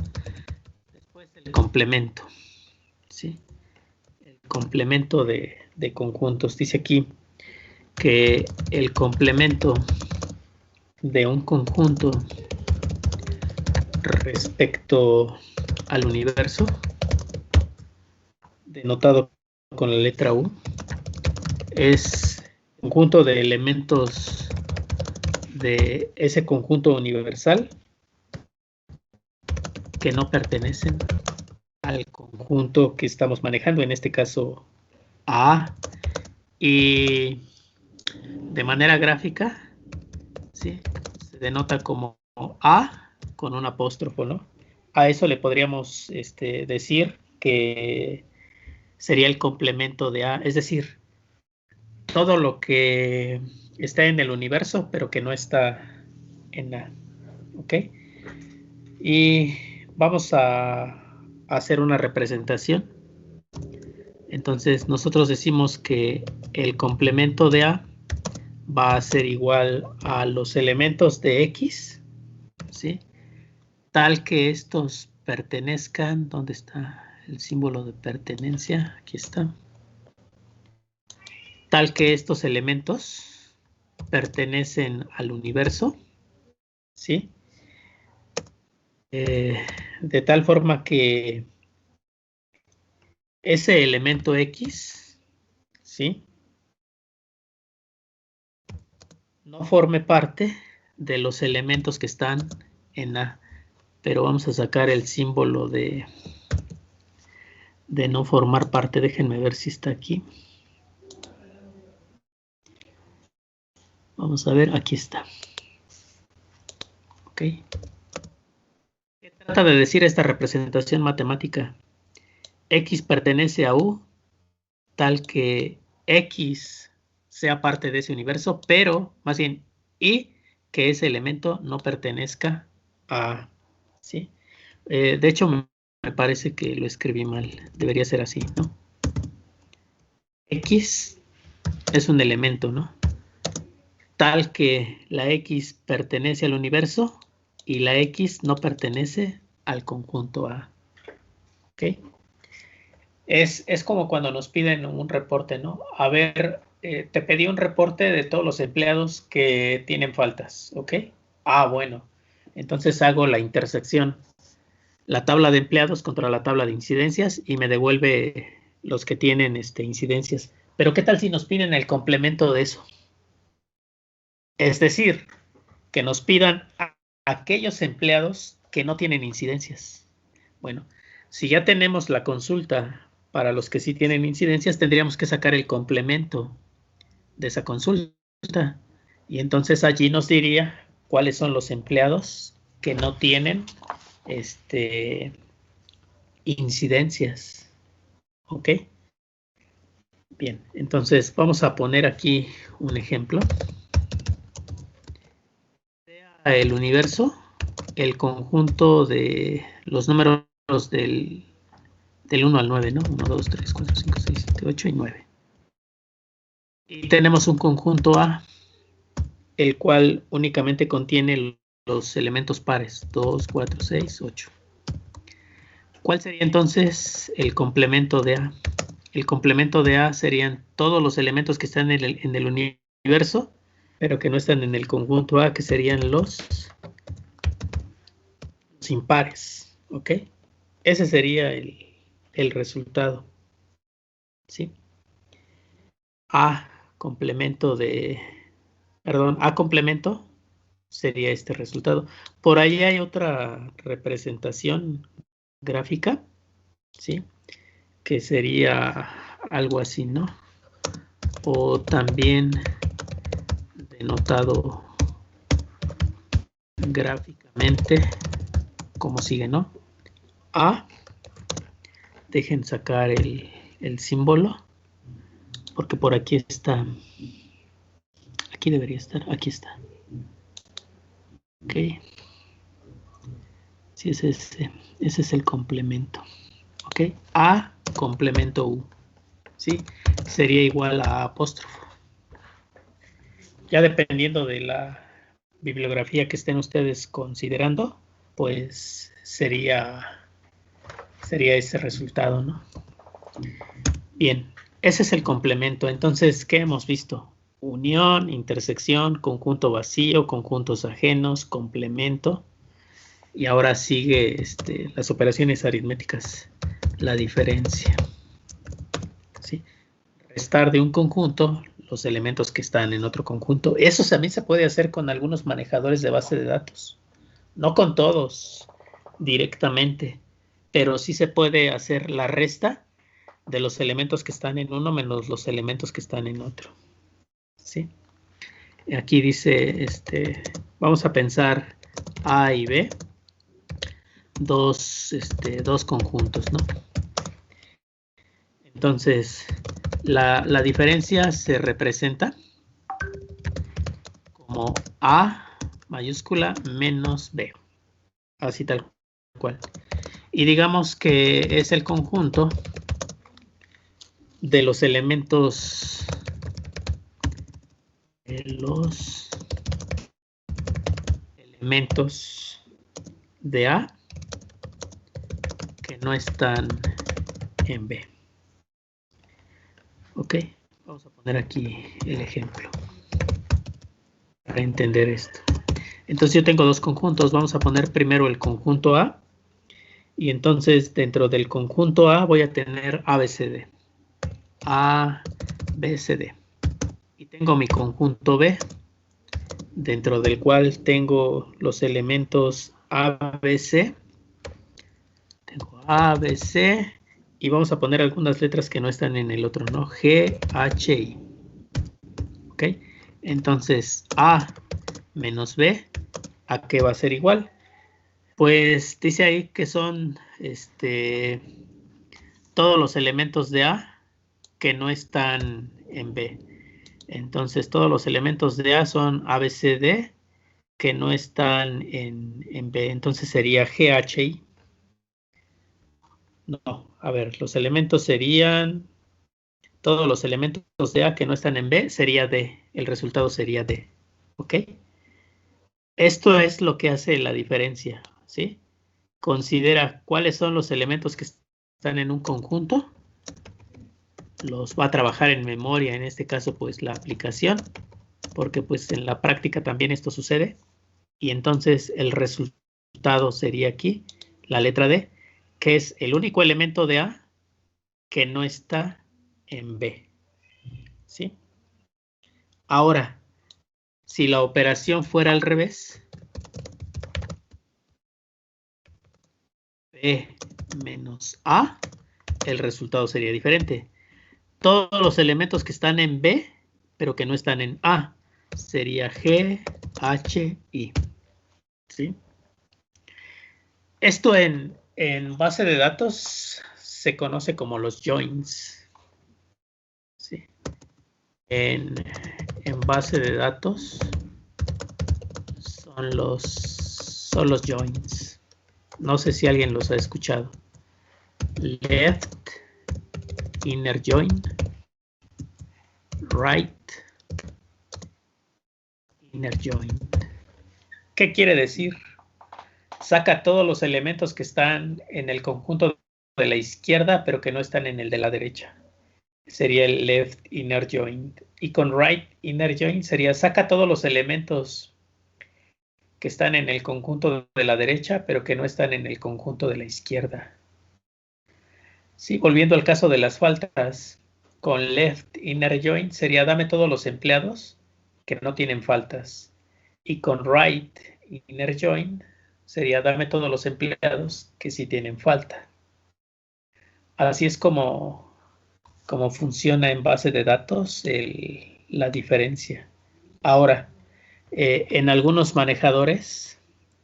Speaker 1: Después el complemento, ¿sí? El complemento de conjuntos. Dice aquí que el complemento de un conjunto respecto al universo, denotado con la letra U, es un conjunto de elementos de ese conjunto universal que no pertenecen al conjunto que estamos manejando, en este caso A, y de manera gráfica, ¿sí? Se denota como A con un apóstrofo, ¿no? A eso le podríamos decir que sería el complemento de A, es decir, todo lo que está en el universo, pero que no está en A, ¿ok? Y vamos a hacer una representación. Entonces nosotros decimos que el complemento de A va a ser igual a los elementos de X, ¿sí? Tal que estos pertenezcan, ¿dónde está el símbolo de pertenencia? Aquí está. Tal que estos elementos pertenecen al universo, ¿sí? De tal forma que ese elemento X, ¿sí? No forme parte de los elementos que están en A. Pero vamos a sacar el símbolo de no formar parte. Déjenme ver si está aquí. Vamos a ver, aquí está. Ok. ¿Qué trata de decir esta representación matemática? X pertenece a U, tal que X sea parte de ese universo, pero más bien Y que ese elemento no pertenezca a, ¿sí? De hecho, me parece que lo escribí mal. Debería ser así, ¿no? X es un elemento, ¿no? Tal que la X pertenece al universo y la X no pertenece al conjunto A. ¿Ok? Es como cuando nos piden un reporte, ¿no? A ver, te pedí un reporte de todos los empleados que tienen faltas, ¿ok? Ah, bueno. Entonces hago la intersección, la tabla de empleados contra la tabla de incidencias y me devuelve los que tienen incidencias. Pero ¿qué tal si nos piden el complemento de eso? Es decir, que nos pidan a aquellos empleados que no tienen incidencias. Bueno, si ya tenemos la consulta para los que sí tienen incidencias, tendríamos que sacar el complemento de esa consulta. Y entonces allí nos diría cuáles son los empleados que no tienen incidencias. ¿Ok? Bien, entonces vamos a poner aquí un ejemplo. El universo, el conjunto de los números del 1 al 9, ¿no? 1, 2, 3, 4, 5, 6, 7, 8 y 9. Y tenemos un conjunto A, el cual únicamente contiene los elementos pares, 2, 4, 6, 8. ¿Cuál sería entonces el complemento de A? El complemento de A serían todos los elementos que están en el universo, pero que no están en el conjunto A, que serían los impares, ¿ok? Ese sería el resultado, ¿sí? A complemento A complemento sería este resultado. Por ahí hay otra representación gráfica, ¿sí? Que sería algo así, ¿no? O también denotado gráficamente, como sigue, ¿no? A, dejen sacar el símbolo, porque por aquí está, aquí debería estar, aquí está. Ok, sí, ese es el complemento. Ok, A complemento U, ¿sí? Sería igual a apóstrofo. Ya dependiendo de la bibliografía que estén ustedes considerando, pues sería ese resultado, ¿no? Bien, ese es el complemento. Entonces, ¿qué hemos visto? Unión, intersección, conjunto vacío, conjuntos ajenos, complemento. Y ahora sigue las operaciones aritméticas, la diferencia. ¿Sí? Restar de un conjunto los elementos que están en otro conjunto. Eso también se puede hacer con algunos manejadores de base de datos. No con todos directamente, pero sí se puede hacer la resta de los elementos que están en uno menos los elementos que están en otro. ¿Sí? Aquí dice, vamos a pensar A y B, dos conjuntos, ¿no? Entonces, la diferencia se representa como A mayúscula menos B, así tal cual. Y digamos que es el conjunto de los elementos de A que no están en B. Ok, vamos a poner aquí el ejemplo para entender esto. Entonces yo tengo dos conjuntos, vamos a poner primero el conjunto A y entonces dentro del conjunto A voy a tener ABCD. A, B, C, D. Y tengo mi conjunto B, dentro del cual tengo los elementos A, B, C. Tengo A, B, C. Y vamos a poner algunas letras que no están en el otro, ¿no? G, H, I. ¿Ok? Entonces, A menos B, ¿a qué va a ser igual? Pues dice ahí que son todos los elementos de A que no están en B. Entonces, todos los elementos de A son A, B, C, D que no están en B. Entonces sería GHI. No, a ver, los elementos serían todos los elementos de A que no están en B sería D. El resultado sería D. ¿Ok? Esto es lo que hace la diferencia, ¿sí? Considera cuáles son los elementos que están en un conjunto. Los va a trabajar en memoria, en este caso, pues la aplicación, porque pues en la práctica también esto sucede. Y entonces el resultado sería aquí, la letra D, que es el único elemento de A que no está en B. ¿Sí? Ahora, si la operación fuera al revés, B menos A, el resultado sería diferente. Todos los elementos que están en B, pero que no están en A, sería G, H, I. ¿Sí? Esto en base de datos se conoce como los joins. ¿Sí? En base de datos son los joins. No sé si alguien los ha escuchado. Left inner join, right inner join. ¿Qué quiere decir? Saca todos los elementos que están en el conjunto de la izquierda, pero que no están en el de la derecha. Sería el left inner join. Y con right inner join sería saca todos los elementos que están en el conjunto de la derecha, pero que no están en el conjunto de la izquierda. Sí, volviendo al caso de las faltas, con left inner join sería dame todos los empleados que no tienen faltas. Y con right inner join sería dame todos los empleados que sí tienen falta. Así es como funciona en base de datos la diferencia. Ahora, en algunos manejadores,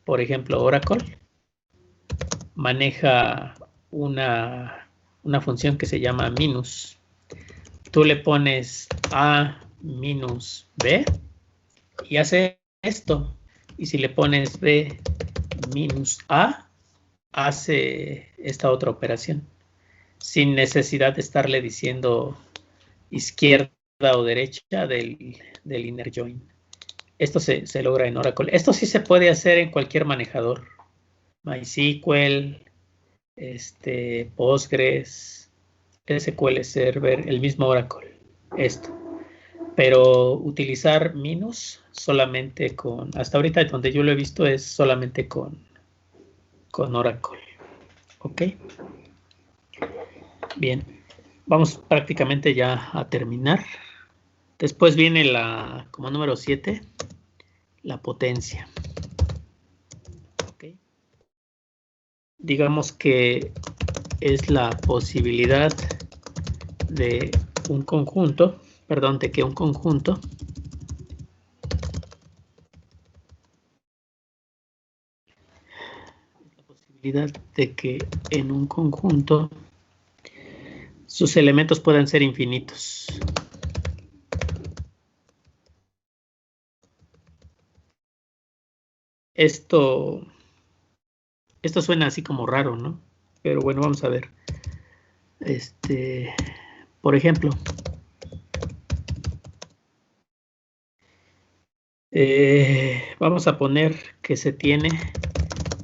Speaker 1: por ejemplo Oracle, maneja una función que se llama minus. Tú le pones A minus B y hace esto. Y si le pones B minus A, hace esta otra operación. Sin necesidad de estarle diciendo izquierda o derecha del inner join. Esto se logra en Oracle. Esto sí se puede hacer en cualquier manejador. MySQL, Postgres, SQL Server, el mismo Oracle. Esto. Pero utilizar minus solamente hasta ahorita donde yo lo he visto es solamente con Oracle. ¿Ok? Bien. Vamos prácticamente ya a terminar. Después viene como número 7, la potencia. ¿Okay? Digamos que es la posibilidad de un conjunto, de que un conjunto en un conjunto sus elementos puedan ser infinitos. Esto suena así como raro, ¿no? Pero bueno, vamos a ver. Por ejemplo, vamos a poner que se tiene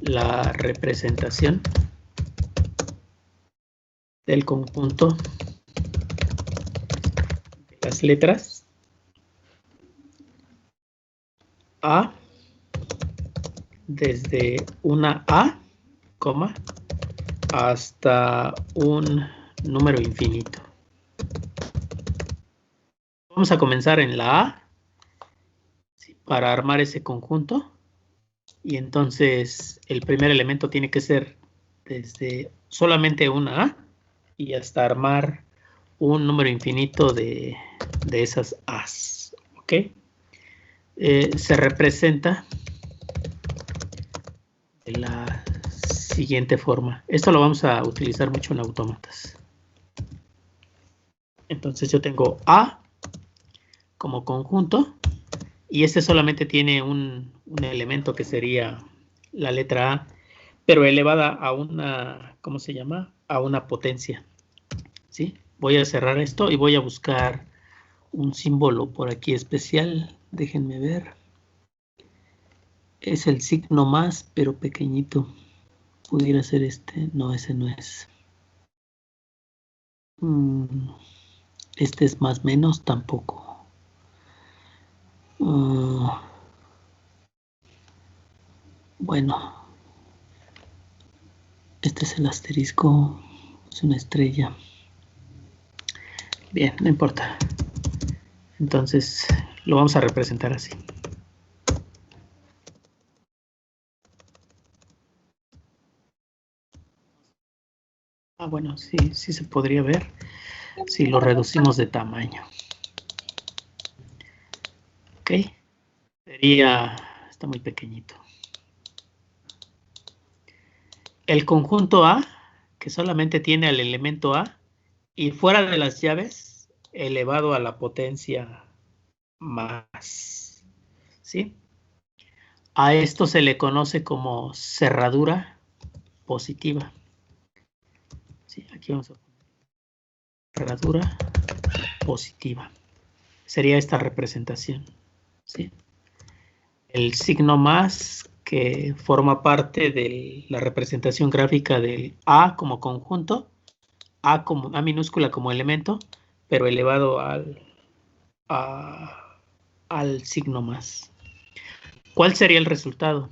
Speaker 1: la representación del conjunto de las letras A desde una A, hasta un número infinito. Vamos a comenzar en la A para armar ese conjunto. Y entonces el primer elemento tiene que ser desde solamente una A y hasta armar un número infinito de esas A's. ¿Ok? Se representa de la siguiente forma. Esto lo vamos a utilizar mucho en autómatas. Entonces yo tengo A como conjunto y solamente tiene un elemento que sería la letra A, pero elevada a una, ¿cómo se llama? A una potencia. ¿Sí? Voy a cerrar esto y voy a buscar un símbolo por aquí especial. Déjenme ver. Es el signo más, pero pequeñito. Pudiera ser este. No, ese no es. Este es más menos, tampoco. Bueno. Este es el asterisco. Es una estrella. Bien, no importa. Entonces, lo vamos a representar así. Bueno, sí se podría ver si lo reducimos de tamaño. Ok. Está muy pequeñito. El conjunto A, que solamente tiene al elemento A y fuera de las llaves elevado a la potencia más, ¿sí? A esto se le conoce como cerradura positiva. Sí, aquí vamos a poner cerradura positiva. Sería esta representación, ¿sí? El signo más que forma parte de la representación gráfica del A como conjunto, A minúscula como elemento, pero elevado al signo más. ¿Cuál sería el resultado?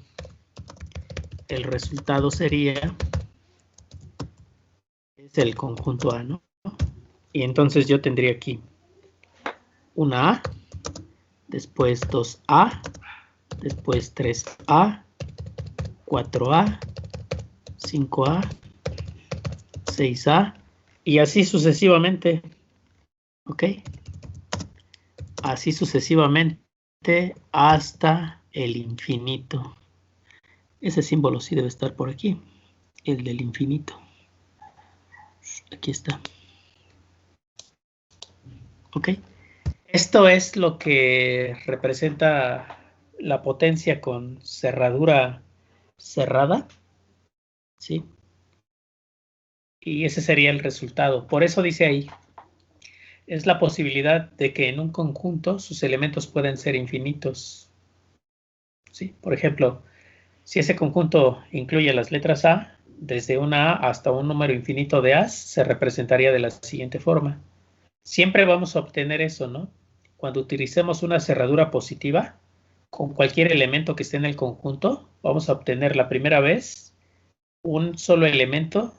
Speaker 1: El resultado sería el conjunto A, ¿no? Y entonces yo tendría aquí una A, después 2A, después 3A, 4A, 5A, 6A y así sucesivamente. ¿Ok? Así sucesivamente hasta el infinito. Ese símbolo sí debe estar por aquí, el del infinito. Aquí está. ¿Ok? Esto es lo que representa la potencia con cerradura cerrada, ¿sí? Y ese sería el resultado. Por eso dice ahí, es la posibilidad de que en un conjunto sus elementos pueden ser infinitos, ¿sí? Por ejemplo, si ese conjunto incluye las letras A, desde una A hasta un número infinito de A's, se representaría de la siguiente forma. Siempre vamos a obtener eso, ¿no? Cuando utilicemos una cerradura positiva, con cualquier elemento que esté en el conjunto, vamos a obtener la primera vez un solo elemento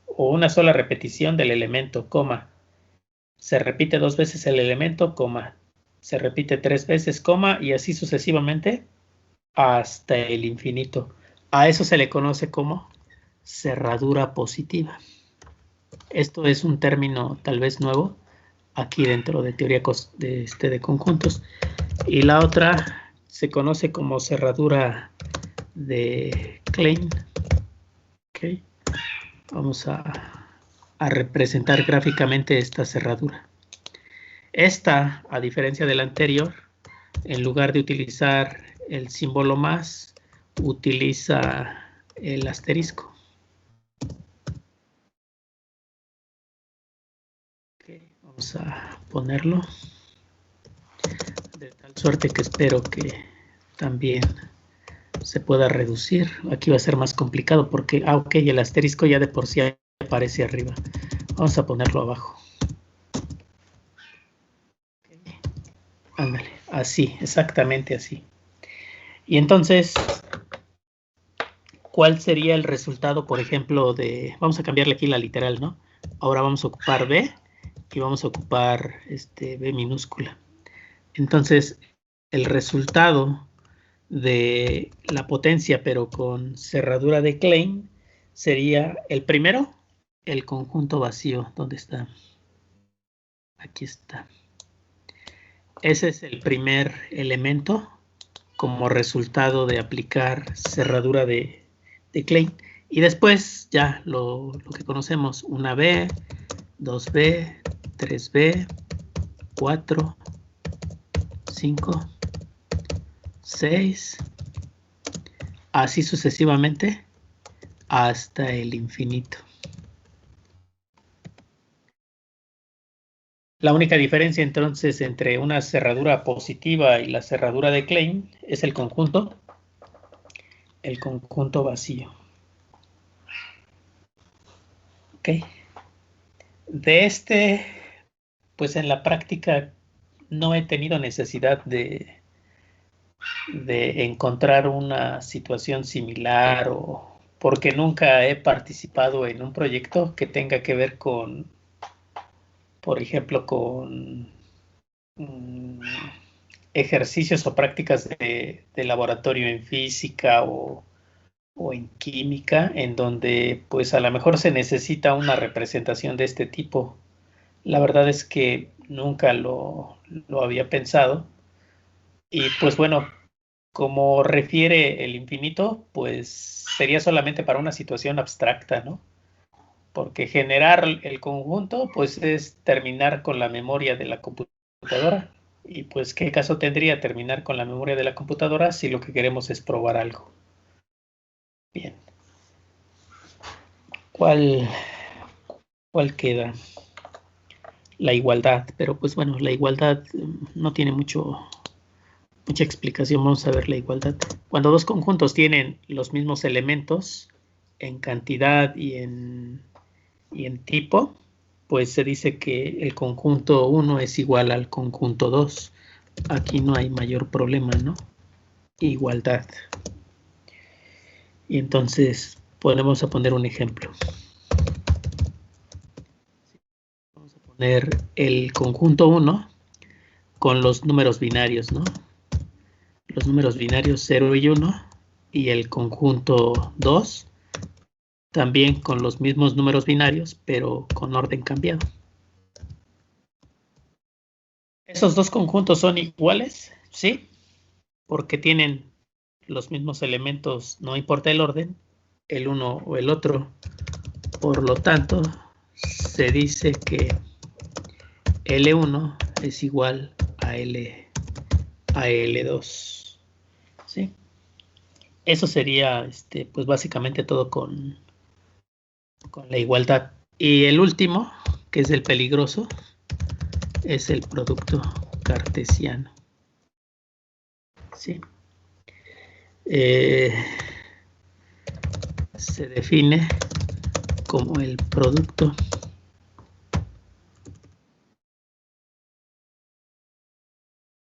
Speaker 1: o una sola repetición del elemento, coma. Se repite 2 veces el elemento, coma. Se repite 3 veces, coma, y así sucesivamente hasta el infinito. A eso se le conoce como cerradura positiva. Esto es un término tal vez nuevo aquí dentro de teoría de conjuntos. Y la otra se conoce como cerradura de Klein. Okay. Vamos a representar gráficamente esta cerradura. Esta, a diferencia de la anterior, en lugar de utilizar el símbolo más, utiliza el asterisco. Okay, vamos a ponerlo de tal suerte que espero que también se pueda reducir. Aquí va a ser más complicado porque, ok, el asterisco ya de por sí aparece arriba. Vamos a ponerlo abajo. Okay. Ándale, así, exactamente así. Y entonces, ¿cuál sería el resultado, por ejemplo, de... Vamos a cambiarle aquí la literal, ¿no? Ahora vamos a ocupar B y vamos a ocupar B minúscula. Entonces, el resultado de la potencia, pero con cerradura de Klein, sería el primero, el conjunto vacío. ¿Dónde está? Aquí está. Ese es el primer elemento como resultado de aplicar cerradura de Klein. Y después ya lo que conocemos, una B, 2B, 3B, 4, 5, 6, así sucesivamente hasta el infinito. La única diferencia entonces entre una cerradura positiva y la cerradura de Klein es el conjunto vacío. Ok. De pues en la práctica no he tenido necesidad de encontrar una situación similar o porque nunca he participado en un proyecto que tenga que ver con, por ejemplo, con ejercicios o prácticas de laboratorio en física o en química, en donde pues a lo mejor se necesita una representación de este tipo. La verdad es que nunca lo había pensado. Y pues bueno, como refiere el infinito, pues sería solamente para una situación abstracta, ¿no? Porque generar el conjunto, pues es terminar con la memoria de la computadora. Y pues, ¿qué caso tendría terminar con la memoria de la computadora si lo que queremos es probar algo? Bien. ¿Cuál queda? La igualdad. Pero pues bueno, la igualdad no tiene mucha explicación. Vamos a ver la igualdad. Cuando dos conjuntos tienen los mismos elementos en cantidad y en tipo, pues se dice que el conjunto 1 es igual al conjunto 2. Aquí no hay mayor problema, ¿no? Igualdad. Y entonces podemos poner un ejemplo. Vamos a poner el conjunto 1 con los números binarios, ¿no? Los números binarios 0 y 1, y el conjunto 2 también con los mismos números binarios, pero con orden cambiado. ¿Esos dos conjuntos son iguales? Sí, porque tienen los mismos elementos, no importa el orden, el uno o el otro. Por lo tanto, se dice que L1 es igual a L2. ¿Sí? Eso sería, pues básicamente todo con la igualdad. Y el último, que es el peligroso, es el producto cartesiano. ¿Sí? Se define como el producto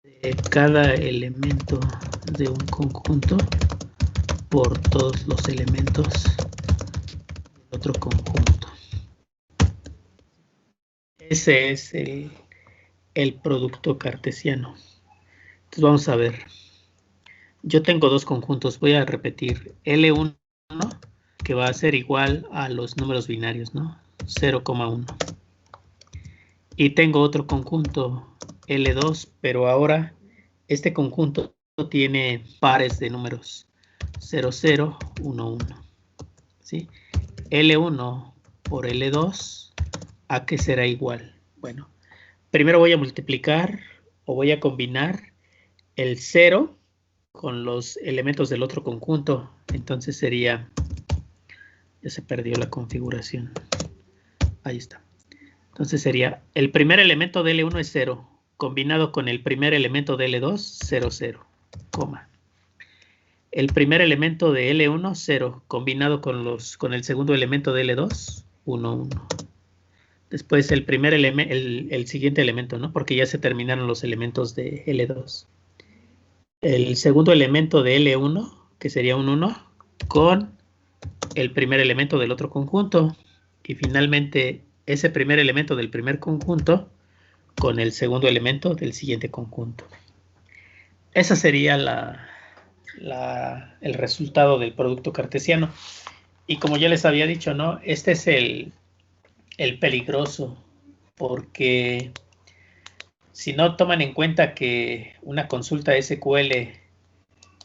Speaker 1: de cada elemento de un conjunto por todos los elementos del otro conjunto. Ese es el producto cartesiano. Entonces vamos a ver. Yo tengo dos conjuntos. Voy a repetir. L1, que va a ser igual a los números binarios, ¿no? 0,1. Y tengo otro conjunto, L2, pero ahora este conjunto tiene pares de números. 0, 0, 1, 1. ¿Sí? L1 por L2, ¿a qué será igual? Bueno, primero voy a multiplicar o voy a combinar el 0 con los elementos del otro conjunto. Entonces sería, ya se perdió la configuración. Ahí está. Entonces sería, el primer elemento de L1 es 0, combinado con el primer elemento de L2, 0, 0, coma. El primer elemento de L1, 0, combinado con el segundo elemento de L2, 1, 1. Después el siguiente elemento, ¿no? Porque ya se terminaron los elementos de L2. El segundo elemento de L1, que sería un 1, con el primer elemento del otro conjunto. Y finalmente, ese primer elemento del primer conjunto con el segundo elemento del siguiente conjunto. Esa sería el resultado del producto cartesiano. Y como ya les había dicho, ¿no? Este es el peligroso, porque si no toman en cuenta que una consulta SQL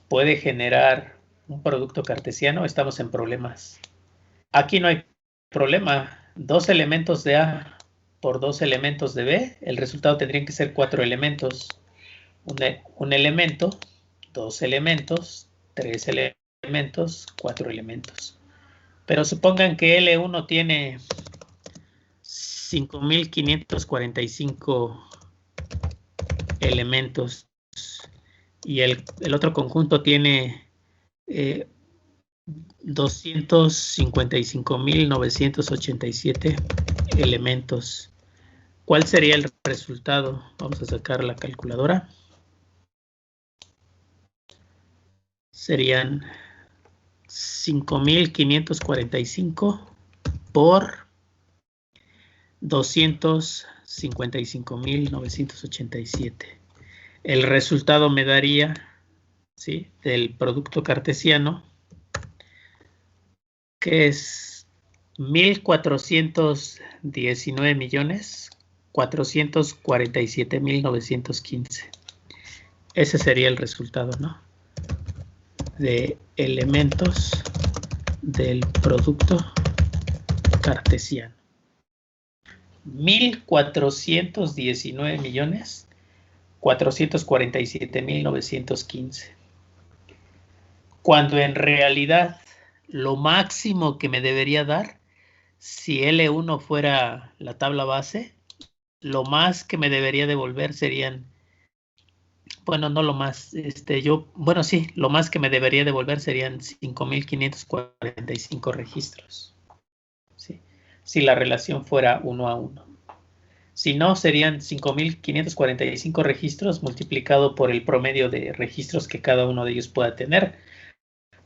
Speaker 1: puede generar un producto cartesiano, estamos en problemas. Aquí no hay problema. 2 elementos de A por 2 elementos de B, el resultado tendrían que ser 4 elementos. Un elemento, 2 elementos, 3 elementos, 4 elementos. Pero supongan que L1 tiene 5.545 elementos y el otro conjunto tiene 255.987 elementos. ¿Cuál sería el resultado? Vamos a sacar la calculadora. Serían 5.545 por 255.987. El resultado me daría, ¿sí?, del producto cartesiano, que es 1.419.447.915. Ese sería el resultado, ¿no? de elementos del producto cartesiano. 1.419.447.915. Cuando en realidad lo máximo que me debería dar, si L1 fuera la tabla base, lo más que me debería devolver serían, bueno, no lo más, sí, lo más que me debería devolver serían 5.545 registros. ¿Sí? Si la relación fuera 1 a 1. Si no, serían 5.545 registros multiplicado por el promedio de registros que cada uno de ellos pueda tener.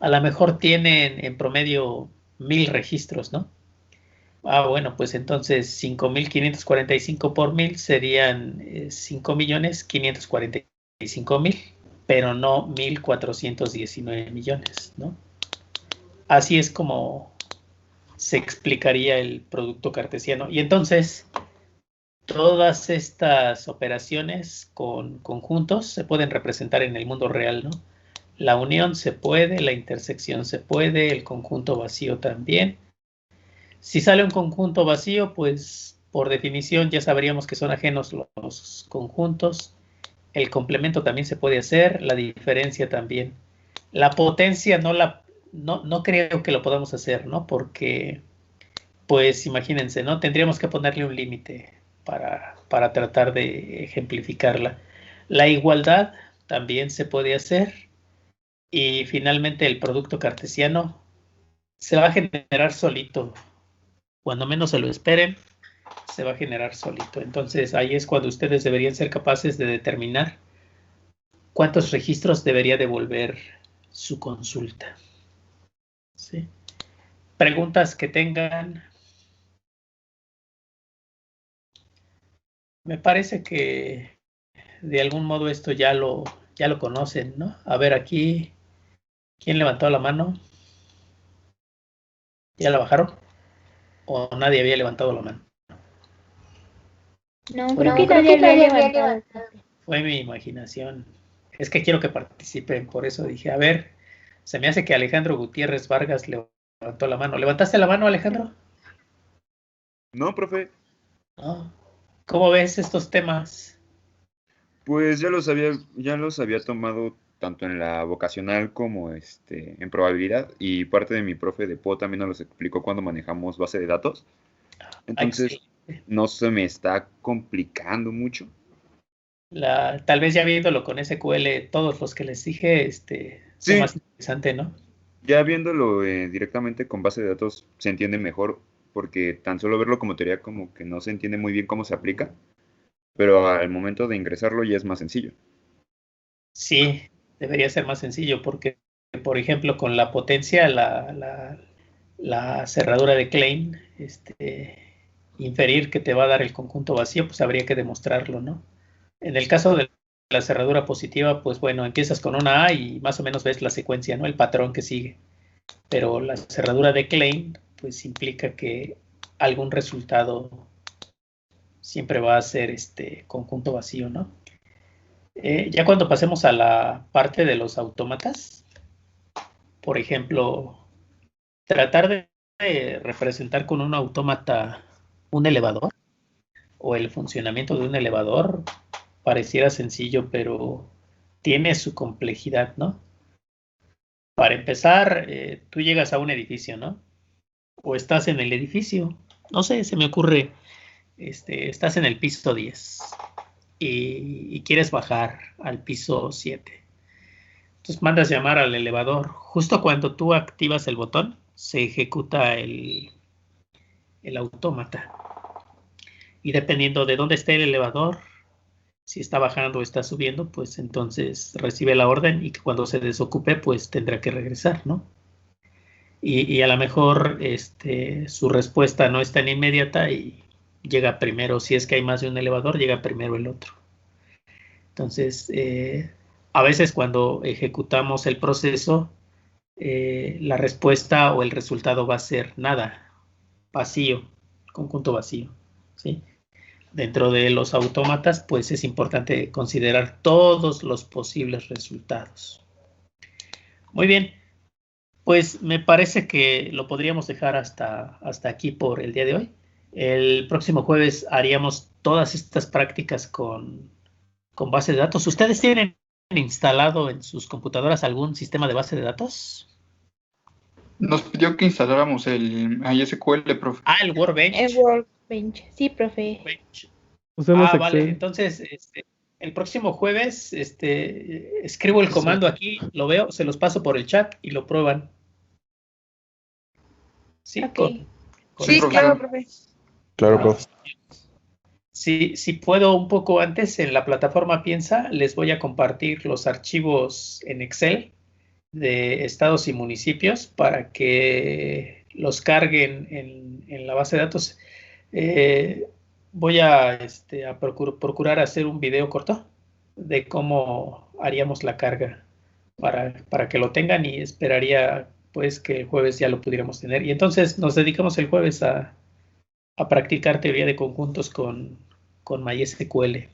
Speaker 1: A lo mejor tienen en promedio 1.000 registros, ¿no? Bueno, pues entonces 5.545 por 1.000 serían 5.545.000, pero no 1.419 millones, ¿no? Así es como se explicaría el producto cartesiano. Y entonces, todas estas operaciones con conjuntos se pueden representar en el mundo real, ¿no? La unión se puede, la intersección se puede, el conjunto vacío también. Si sale un conjunto vacío, pues por definición ya sabríamos que son ajenos los conjuntos. El complemento también se puede hacer, la diferencia también. La potencia no creo que lo podamos hacer, ¿no? Porque, pues imagínense, ¿no? Tendríamos que ponerle un límite para tratar de ejemplificarla. La igualdad también se puede hacer. Y finalmente el producto cartesiano se va a generar solito. Cuando menos se lo esperen, se va a generar solito. Entonces ahí es cuando ustedes deberían ser capaces de determinar cuántos registros debería devolver su consulta. ¿Sí? Preguntas que tengan. Me parece que de algún modo esto ya lo conocen, ¿no? A ver aquí, ¿quién levantó la mano? ¿Ya la bajaron? ¿O nadie había levantado la mano?
Speaker 3: No, creo que nadie había levantado.
Speaker 1: Fue mi imaginación. Es que quiero que participen, por eso dije, a ver, se me hace que Alejandro Gutiérrez Vargas levantó la mano. ¿Levantaste la mano, Alejandro?
Speaker 5: No, profe.
Speaker 1: No. ¿Cómo ves estos temas?
Speaker 5: Pues ya los había tomado tanto en la vocacional como en probabilidad, y parte de mi profe de PO también nos los explicó cuando manejamos base de datos. Entonces, no se me está complicando mucho.
Speaker 1: Tal vez ya viéndolo con SQL, todos los que les dije,
Speaker 5: Sí,
Speaker 1: más interesante, ¿no?
Speaker 5: ya viéndolo directamente con base de datos se entiende mejor, porque tan solo verlo como teoría como que no se entiende muy bien cómo se aplica, pero al momento de ingresarlo ya es más sencillo.
Speaker 1: Sí, debería ser más sencillo porque, por ejemplo, con la potencia, la cerradura de Klein, inferir que te va a dar el conjunto vacío, pues habría que demostrarlo, ¿no? En el caso de la cerradura positiva, pues bueno, empiezas con una A y más o menos ves la secuencia, ¿no? El patrón que sigue. Pero la cerradura de Klein, pues implica que algún resultado siempre va a ser conjunto vacío, ¿no? Ya cuando pasemos a la parte de los autómatas, por ejemplo, tratar de representar con un autómata un elevador o el funcionamiento de un elevador pareciera sencillo, pero tiene su complejidad, ¿no? Para empezar, tú llegas a un edificio, ¿no? O estás en el edificio, no sé, se me ocurre, estás en el piso 10 y quieres bajar al piso 7. Entonces mandas llamar al elevador. Justo cuando tú activas el botón, se ejecuta el autómata. Y dependiendo de dónde esté el elevador, si está bajando o está subiendo, pues entonces recibe la orden y cuando se desocupe, pues tendrá que regresar, ¿no? Y a lo mejor su respuesta no es tan inmediata y llega primero, si es que hay más de un elevador, llega primero el otro. Entonces, a veces cuando ejecutamos el proceso, la respuesta o el resultado va a ser nada, vacío, conjunto vacío, ¿sí? Dentro de los autómatas, pues es importante considerar todos los posibles resultados. Muy bien. Pues me parece que lo podríamos dejar hasta aquí por el día de hoy. El próximo jueves haríamos todas estas prácticas con base de datos. ¿Ustedes tienen instalado en sus computadoras algún sistema de base de datos?
Speaker 6: Nos pidió que instaláramos el MySQL, profe.
Speaker 1: Ah, el Workbench.
Speaker 3: El Workbench. Sí, profe.
Speaker 7: Usamos
Speaker 1: Vale.
Speaker 7: Excel.
Speaker 1: Entonces, el próximo jueves, escribo el comando aquí, lo veo, se los paso por el chat y lo prueban. Sí,
Speaker 3: Ok.
Speaker 6: Sí, claro,
Speaker 3: profe.
Speaker 8: Claro, profe.
Speaker 1: Si puedo un poco antes en la plataforma Piensa, les voy a compartir los archivos en Excel de estados y municipios para que los carguen en la base de datos. Voy a procurar hacer un video corto de cómo haríamos la carga para que lo tengan, y esperaría pues que el jueves ya lo pudiéramos tener. Y entonces nos dedicamos el jueves a practicar teoría de conjuntos con MySQL.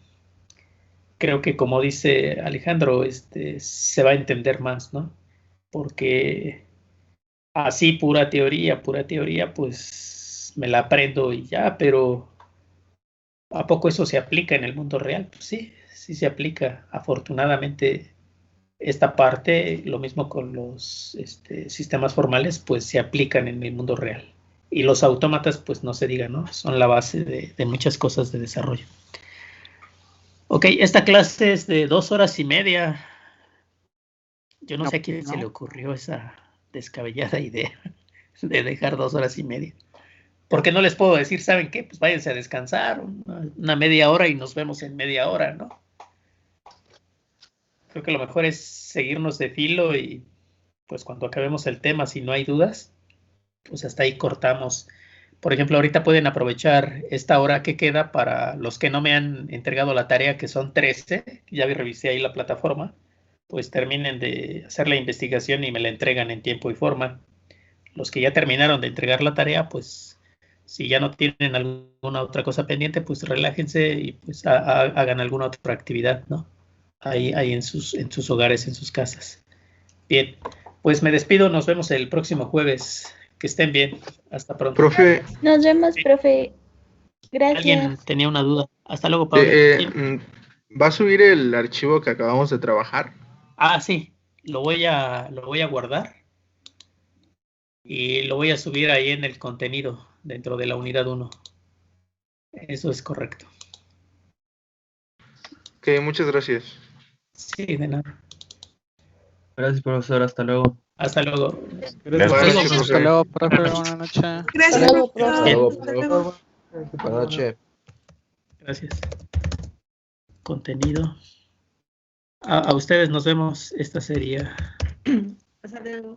Speaker 1: Creo que, como dice Alejandro, se va a entender más, ¿no? Porque así pura teoría, pues me la aprendo y ya, pero ¿a poco eso se aplica en el mundo real? Pues sí se aplica. Afortunadamente, esta parte, lo mismo con los sistemas formales, pues se aplican en el mundo real. Y los autómatas, pues no se diga, ¿no? Son la base de muchas cosas de desarrollo. Ok, esta clase es de 2 horas y media. Yo no sé a quién se le ocurrió esa descabellada idea de dejar 2 horas y media. Porque no les puedo decir, ¿saben qué? Pues váyanse a descansar una media hora y nos vemos en media hora, ¿no? Creo que lo mejor es seguirnos de filo y pues cuando acabemos el tema, si no hay dudas, pues hasta ahí cortamos. Por ejemplo, ahorita pueden aprovechar esta hora que queda para los que no me han entregado la tarea, que son 13, ya revisé ahí la plataforma, pues terminen de hacer la investigación y me la entregan en tiempo y forma. Los que ya terminaron de entregar la tarea, pues si ya no tienen alguna otra cosa pendiente, pues relájense y pues hagan alguna otra actividad, ¿no? Ahí en sus hogares, en sus casas. Bien, pues me despido, nos vemos el próximo jueves. Que estén bien, hasta pronto.
Speaker 6: Profe,
Speaker 3: Nos vemos, profe. Gracias.
Speaker 1: Alguien tenía una duda. Hasta luego, Pablo.
Speaker 8: ¿Va a subir el archivo que acabamos de trabajar?
Speaker 1: Sí, lo voy a guardar y lo voy a subir ahí en el contenido dentro de la unidad 1. Eso es correcto.
Speaker 8: Ok, muchas gracias.
Speaker 1: Sí, de nada.
Speaker 9: Gracias, profesor. Hasta luego.
Speaker 1: Hasta luego.
Speaker 8: Buenas noches,
Speaker 10: Hasta
Speaker 8: profe.
Speaker 10: luego, profe. Buenas noches.
Speaker 3: Hasta luego, profe.
Speaker 8: Hasta luego, profe. Buenas noches.
Speaker 1: Gracias. Contenido. A ustedes nos vemos. Esta sería.
Speaker 3: Hasta luego.